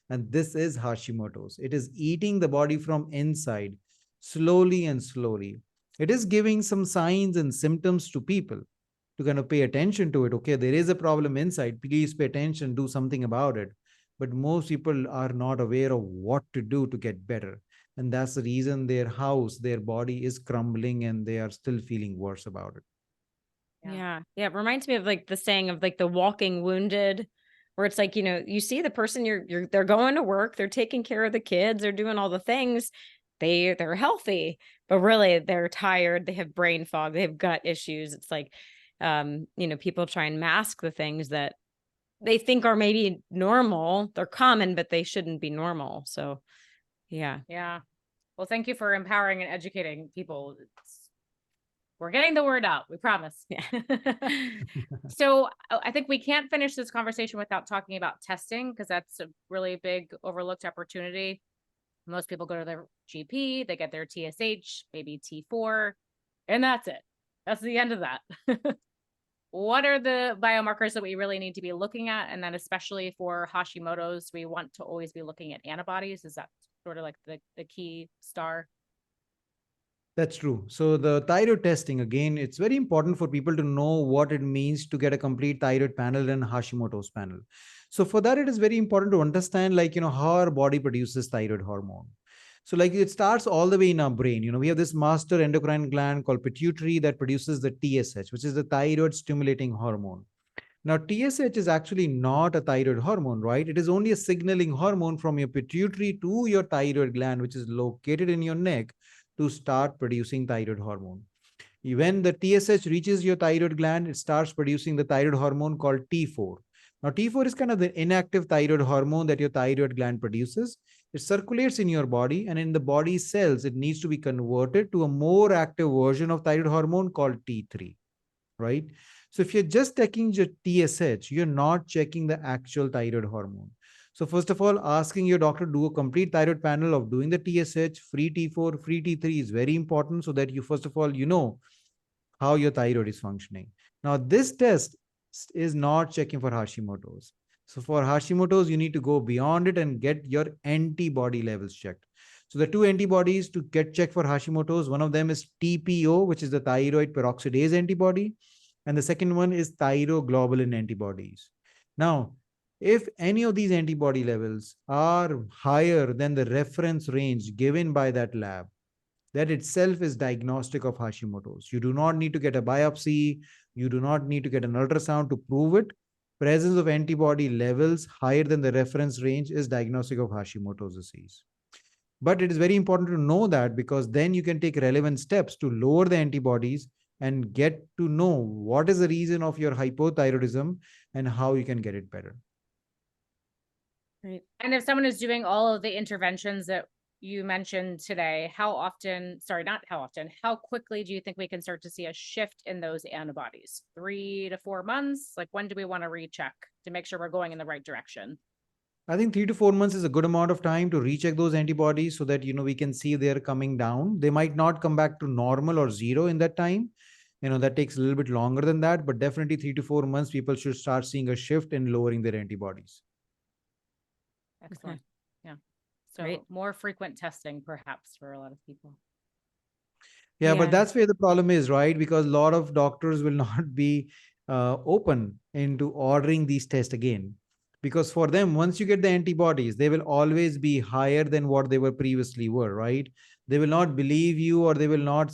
And this is Hashimoto's. It is eating the body from inside, slowly and slowly. It is giving some signs and symptoms to people to kind of pay attention to it. Okay, there is a problem inside, please pay attention, do something about it. But most people are not aware of what to do to get better. And that's the reason their house, their body is crumbling and they are still feeling worse about it. Yeah. Yeah. It reminds me of like the saying of like the walking wounded, where it's like, you see the person they're going to work, they're taking care of the kids, they're doing all the things. They're healthy, but really they're tired, they have brain fog, they have gut issues. It's like, people try and mask the things that they think are maybe normal. They're common, but they shouldn't be normal. So yeah. Yeah. Well, thank you for empowering and educating people. We're getting the word out. We promise. Yeah. So I think we can't finish this conversation without talking about testing, because that's a really big overlooked opportunity. Most people go to their GP, they get their TSH, maybe T4, and that's it. That's the end of that. What are the biomarkers that we really need to be looking at? And then especially for Hashimoto's, we want to always be looking at antibodies. Is that sort of like the key star? That's true. So the thyroid testing, again, it's very important for people to know what it means to get a complete thyroid panel and Hashimoto's panel. So for that, it is very important to understand, like, how our body produces thyroid hormone. So like it starts all the way in our brain. We have this master endocrine gland called pituitary that produces the TSH, which is the thyroid stimulating hormone. Now, TSH is actually not a thyroid hormone, right? It is only a signaling hormone from your pituitary to your thyroid gland, which is located in your neck, to start producing thyroid hormone. When the TSH reaches your thyroid gland, it starts producing the thyroid hormone called T4. Now, T4 is kind of the inactive thyroid hormone that your thyroid gland produces. It circulates in your body, and in the body cells, it needs to be converted to a more active version of thyroid hormone called T3, right? So if you're just checking your TSH, you're not checking the actual thyroid hormone. So first of all, asking your doctor to do a complete thyroid panel of doing the TSH, free T4, free T3 is very important, so that you, first of all, how your thyroid is functioning. Now, this test is not checking for Hashimoto's. So for Hashimoto's, you need to go beyond it and get your antibody levels checked. So the two antibodies to get checked for Hashimoto's, one of them is TPO, which is the thyroid peroxidase antibody, and the second one is thyroglobulin antibodies. Now, if any of these antibody levels are higher than the reference range given by that lab, That itself is diagnostic of Hashimoto's. You do not need to get a biopsy. You do not need to get an ultrasound to prove it. Presence of antibody levels higher than the reference range is diagnostic of Hashimoto's disease. But it is very important to know that, because then you can take relevant steps to lower the antibodies and get to know what is the reason of your hypothyroidism and how you can get it better. Right. And if someone is doing all of the interventions that you mentioned today, how quickly do you think we can start to see a shift in those antibodies? 3 to 4 months? Like, when do we want to recheck to make sure we're going in the right direction? I think 3 to 4 months is a good amount of time to recheck those antibodies so that, we can see they're coming down. They might not come back to normal or zero in that time. That takes a little bit longer than that, but definitely 3 to 4 months, people should start seeing a shift in lowering their antibodies. Excellent. Yeah. So Great. more frequent testing perhaps for a lot of people. Yeah, but Yeah. that's where the problem is, right? Because a lot of doctors will not be open into ordering these tests again. Because for them, once you get the antibodies, they will always be higher than what they were previously were, right? They will not believe you, or they will not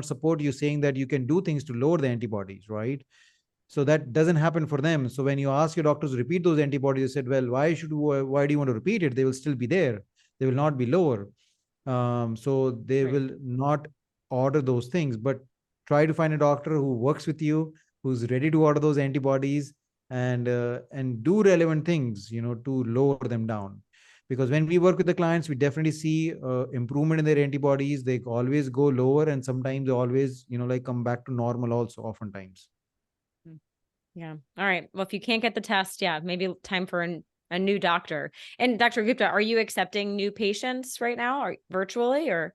support you saying that you can do things to lower the antibodies, right? So that doesn't happen for them. So when you ask your doctors to repeat those antibodies, they said, well, why do you want to repeat it? They will still be there. They will not be lower. So they Right. will not order those things, but try to find a doctor who works with you, who's ready to order those antibodies, and do relevant things, to lower them down. Because when we work with the clients, we definitely see improvement in their antibodies. They always go lower, and sometimes they always, come back to normal also, oftentimes. Yeah. All right. Well, if you can't get the test, yeah, maybe time for a new doctor. And Dr. Gupta, are you accepting new patients right now, or virtually, or?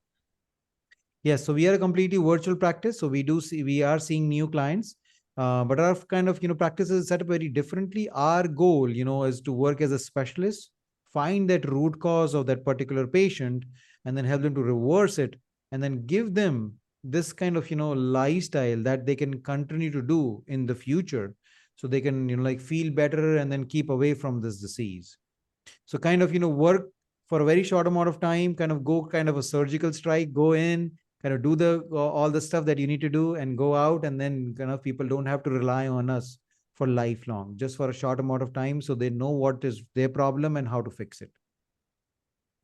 Yes, so we are a completely virtual practice. So we are seeing new clients, but our kind of, practice is set up very differently. Our goal, is to work as a specialist, find that root cause of that particular patient, and then help them to reverse it, and then give them this kind of, lifestyle that they can continue to do in the future. So they can, like, feel better and then keep away from this disease. So kind of, work for a very short amount of time, kind of go kind of a surgical strike, go in, kind of do the all the stuff that you need to do and go out, and then kind of people don't have to rely on us for lifelong, just for a short amount of time, so they know what is their problem and how to fix it.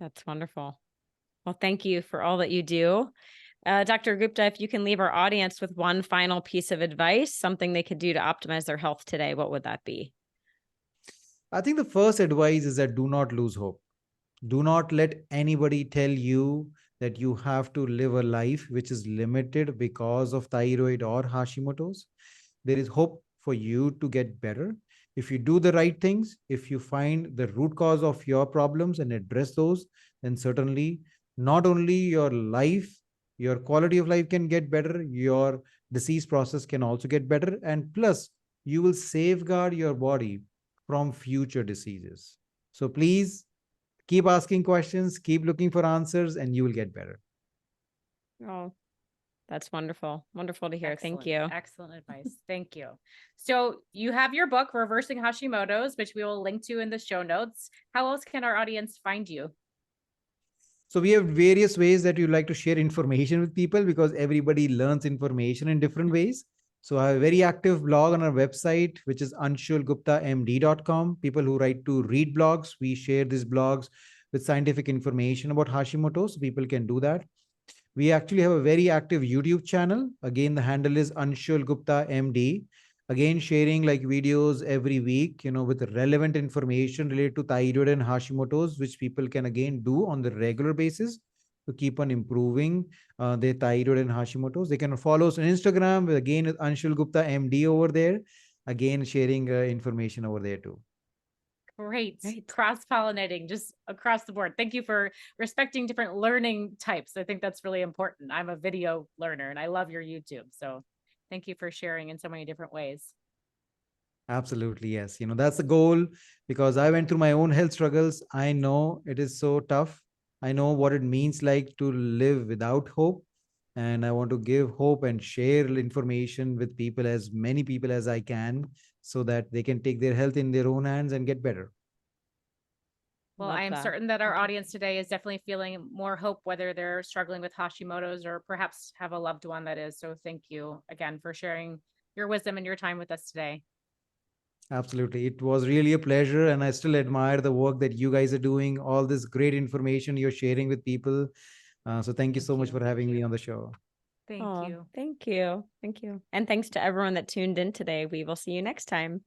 That's wonderful. Well, thank you for all that you do. Dr. Gupta, if you can leave our audience with one final piece of advice, something they could do to optimize their health today, what would that be? I think the first advice is that do not lose hope. Do not let anybody tell you that you have to live a life which is limited because of thyroid or Hashimoto's. There is hope for you to get better. If you do the right things, if you find the root cause of your problems and address those, then certainly not only your life, your quality of life can get better, your disease process can also get better. And plus, you will safeguard your body from future diseases. So please keep asking questions, keep looking for answers, and you will get better. Oh, that's wonderful. Wonderful to hear. Thank Excellent. you. Excellent advice. Thank you. So you have your book, Reversing Hashimoto's, which we will link to in the show notes. How else can our audience find you? So we have various ways that you like to share information with people, because everybody learns information in different ways. So I have a very active blog on our website, which is anshulguptamd.com. People who write to read blogs, we share these blogs with scientific information about Hashimoto's. So people can do that. We actually have a very active YouTube channel. Again, the handle is Anshul Gupta MD. Again, sharing like videos every week, with relevant information related to thyroid and Hashimoto's, which people can again do on the regular basis to keep on improving their thyroid and Hashimoto's. They can follow us on Instagram. Again, Anshul Gupta MD over there. Again, sharing information over there too. Great. Great. Cross-pollinating just across the board. Thank you for respecting different learning types. I think that's really important. I'm a video learner and I love your YouTube. So thank you for sharing in so many different ways. Absolutely, yes. That's the goal, because I went through my own health struggles. I know it is so tough. I know what it means like to live without hope. And I want to give hope and share information with people, as many people as I can, so that they can take their health in their own hands and get better. Well, Love I am that. certain that our Thank you. audience today is definitely feeling more hope, whether they're struggling with Hashimoto's or perhaps have a loved one that is. So thank you again for sharing your wisdom and your time with us today. Absolutely. It was really a pleasure. And I still admire the work that you guys are doing, all this great information you're sharing with people. So thank you so much for having me on the show. Thank Aw, you. Thank you. Thank you. And thanks to everyone that tuned in today. We will see you next time.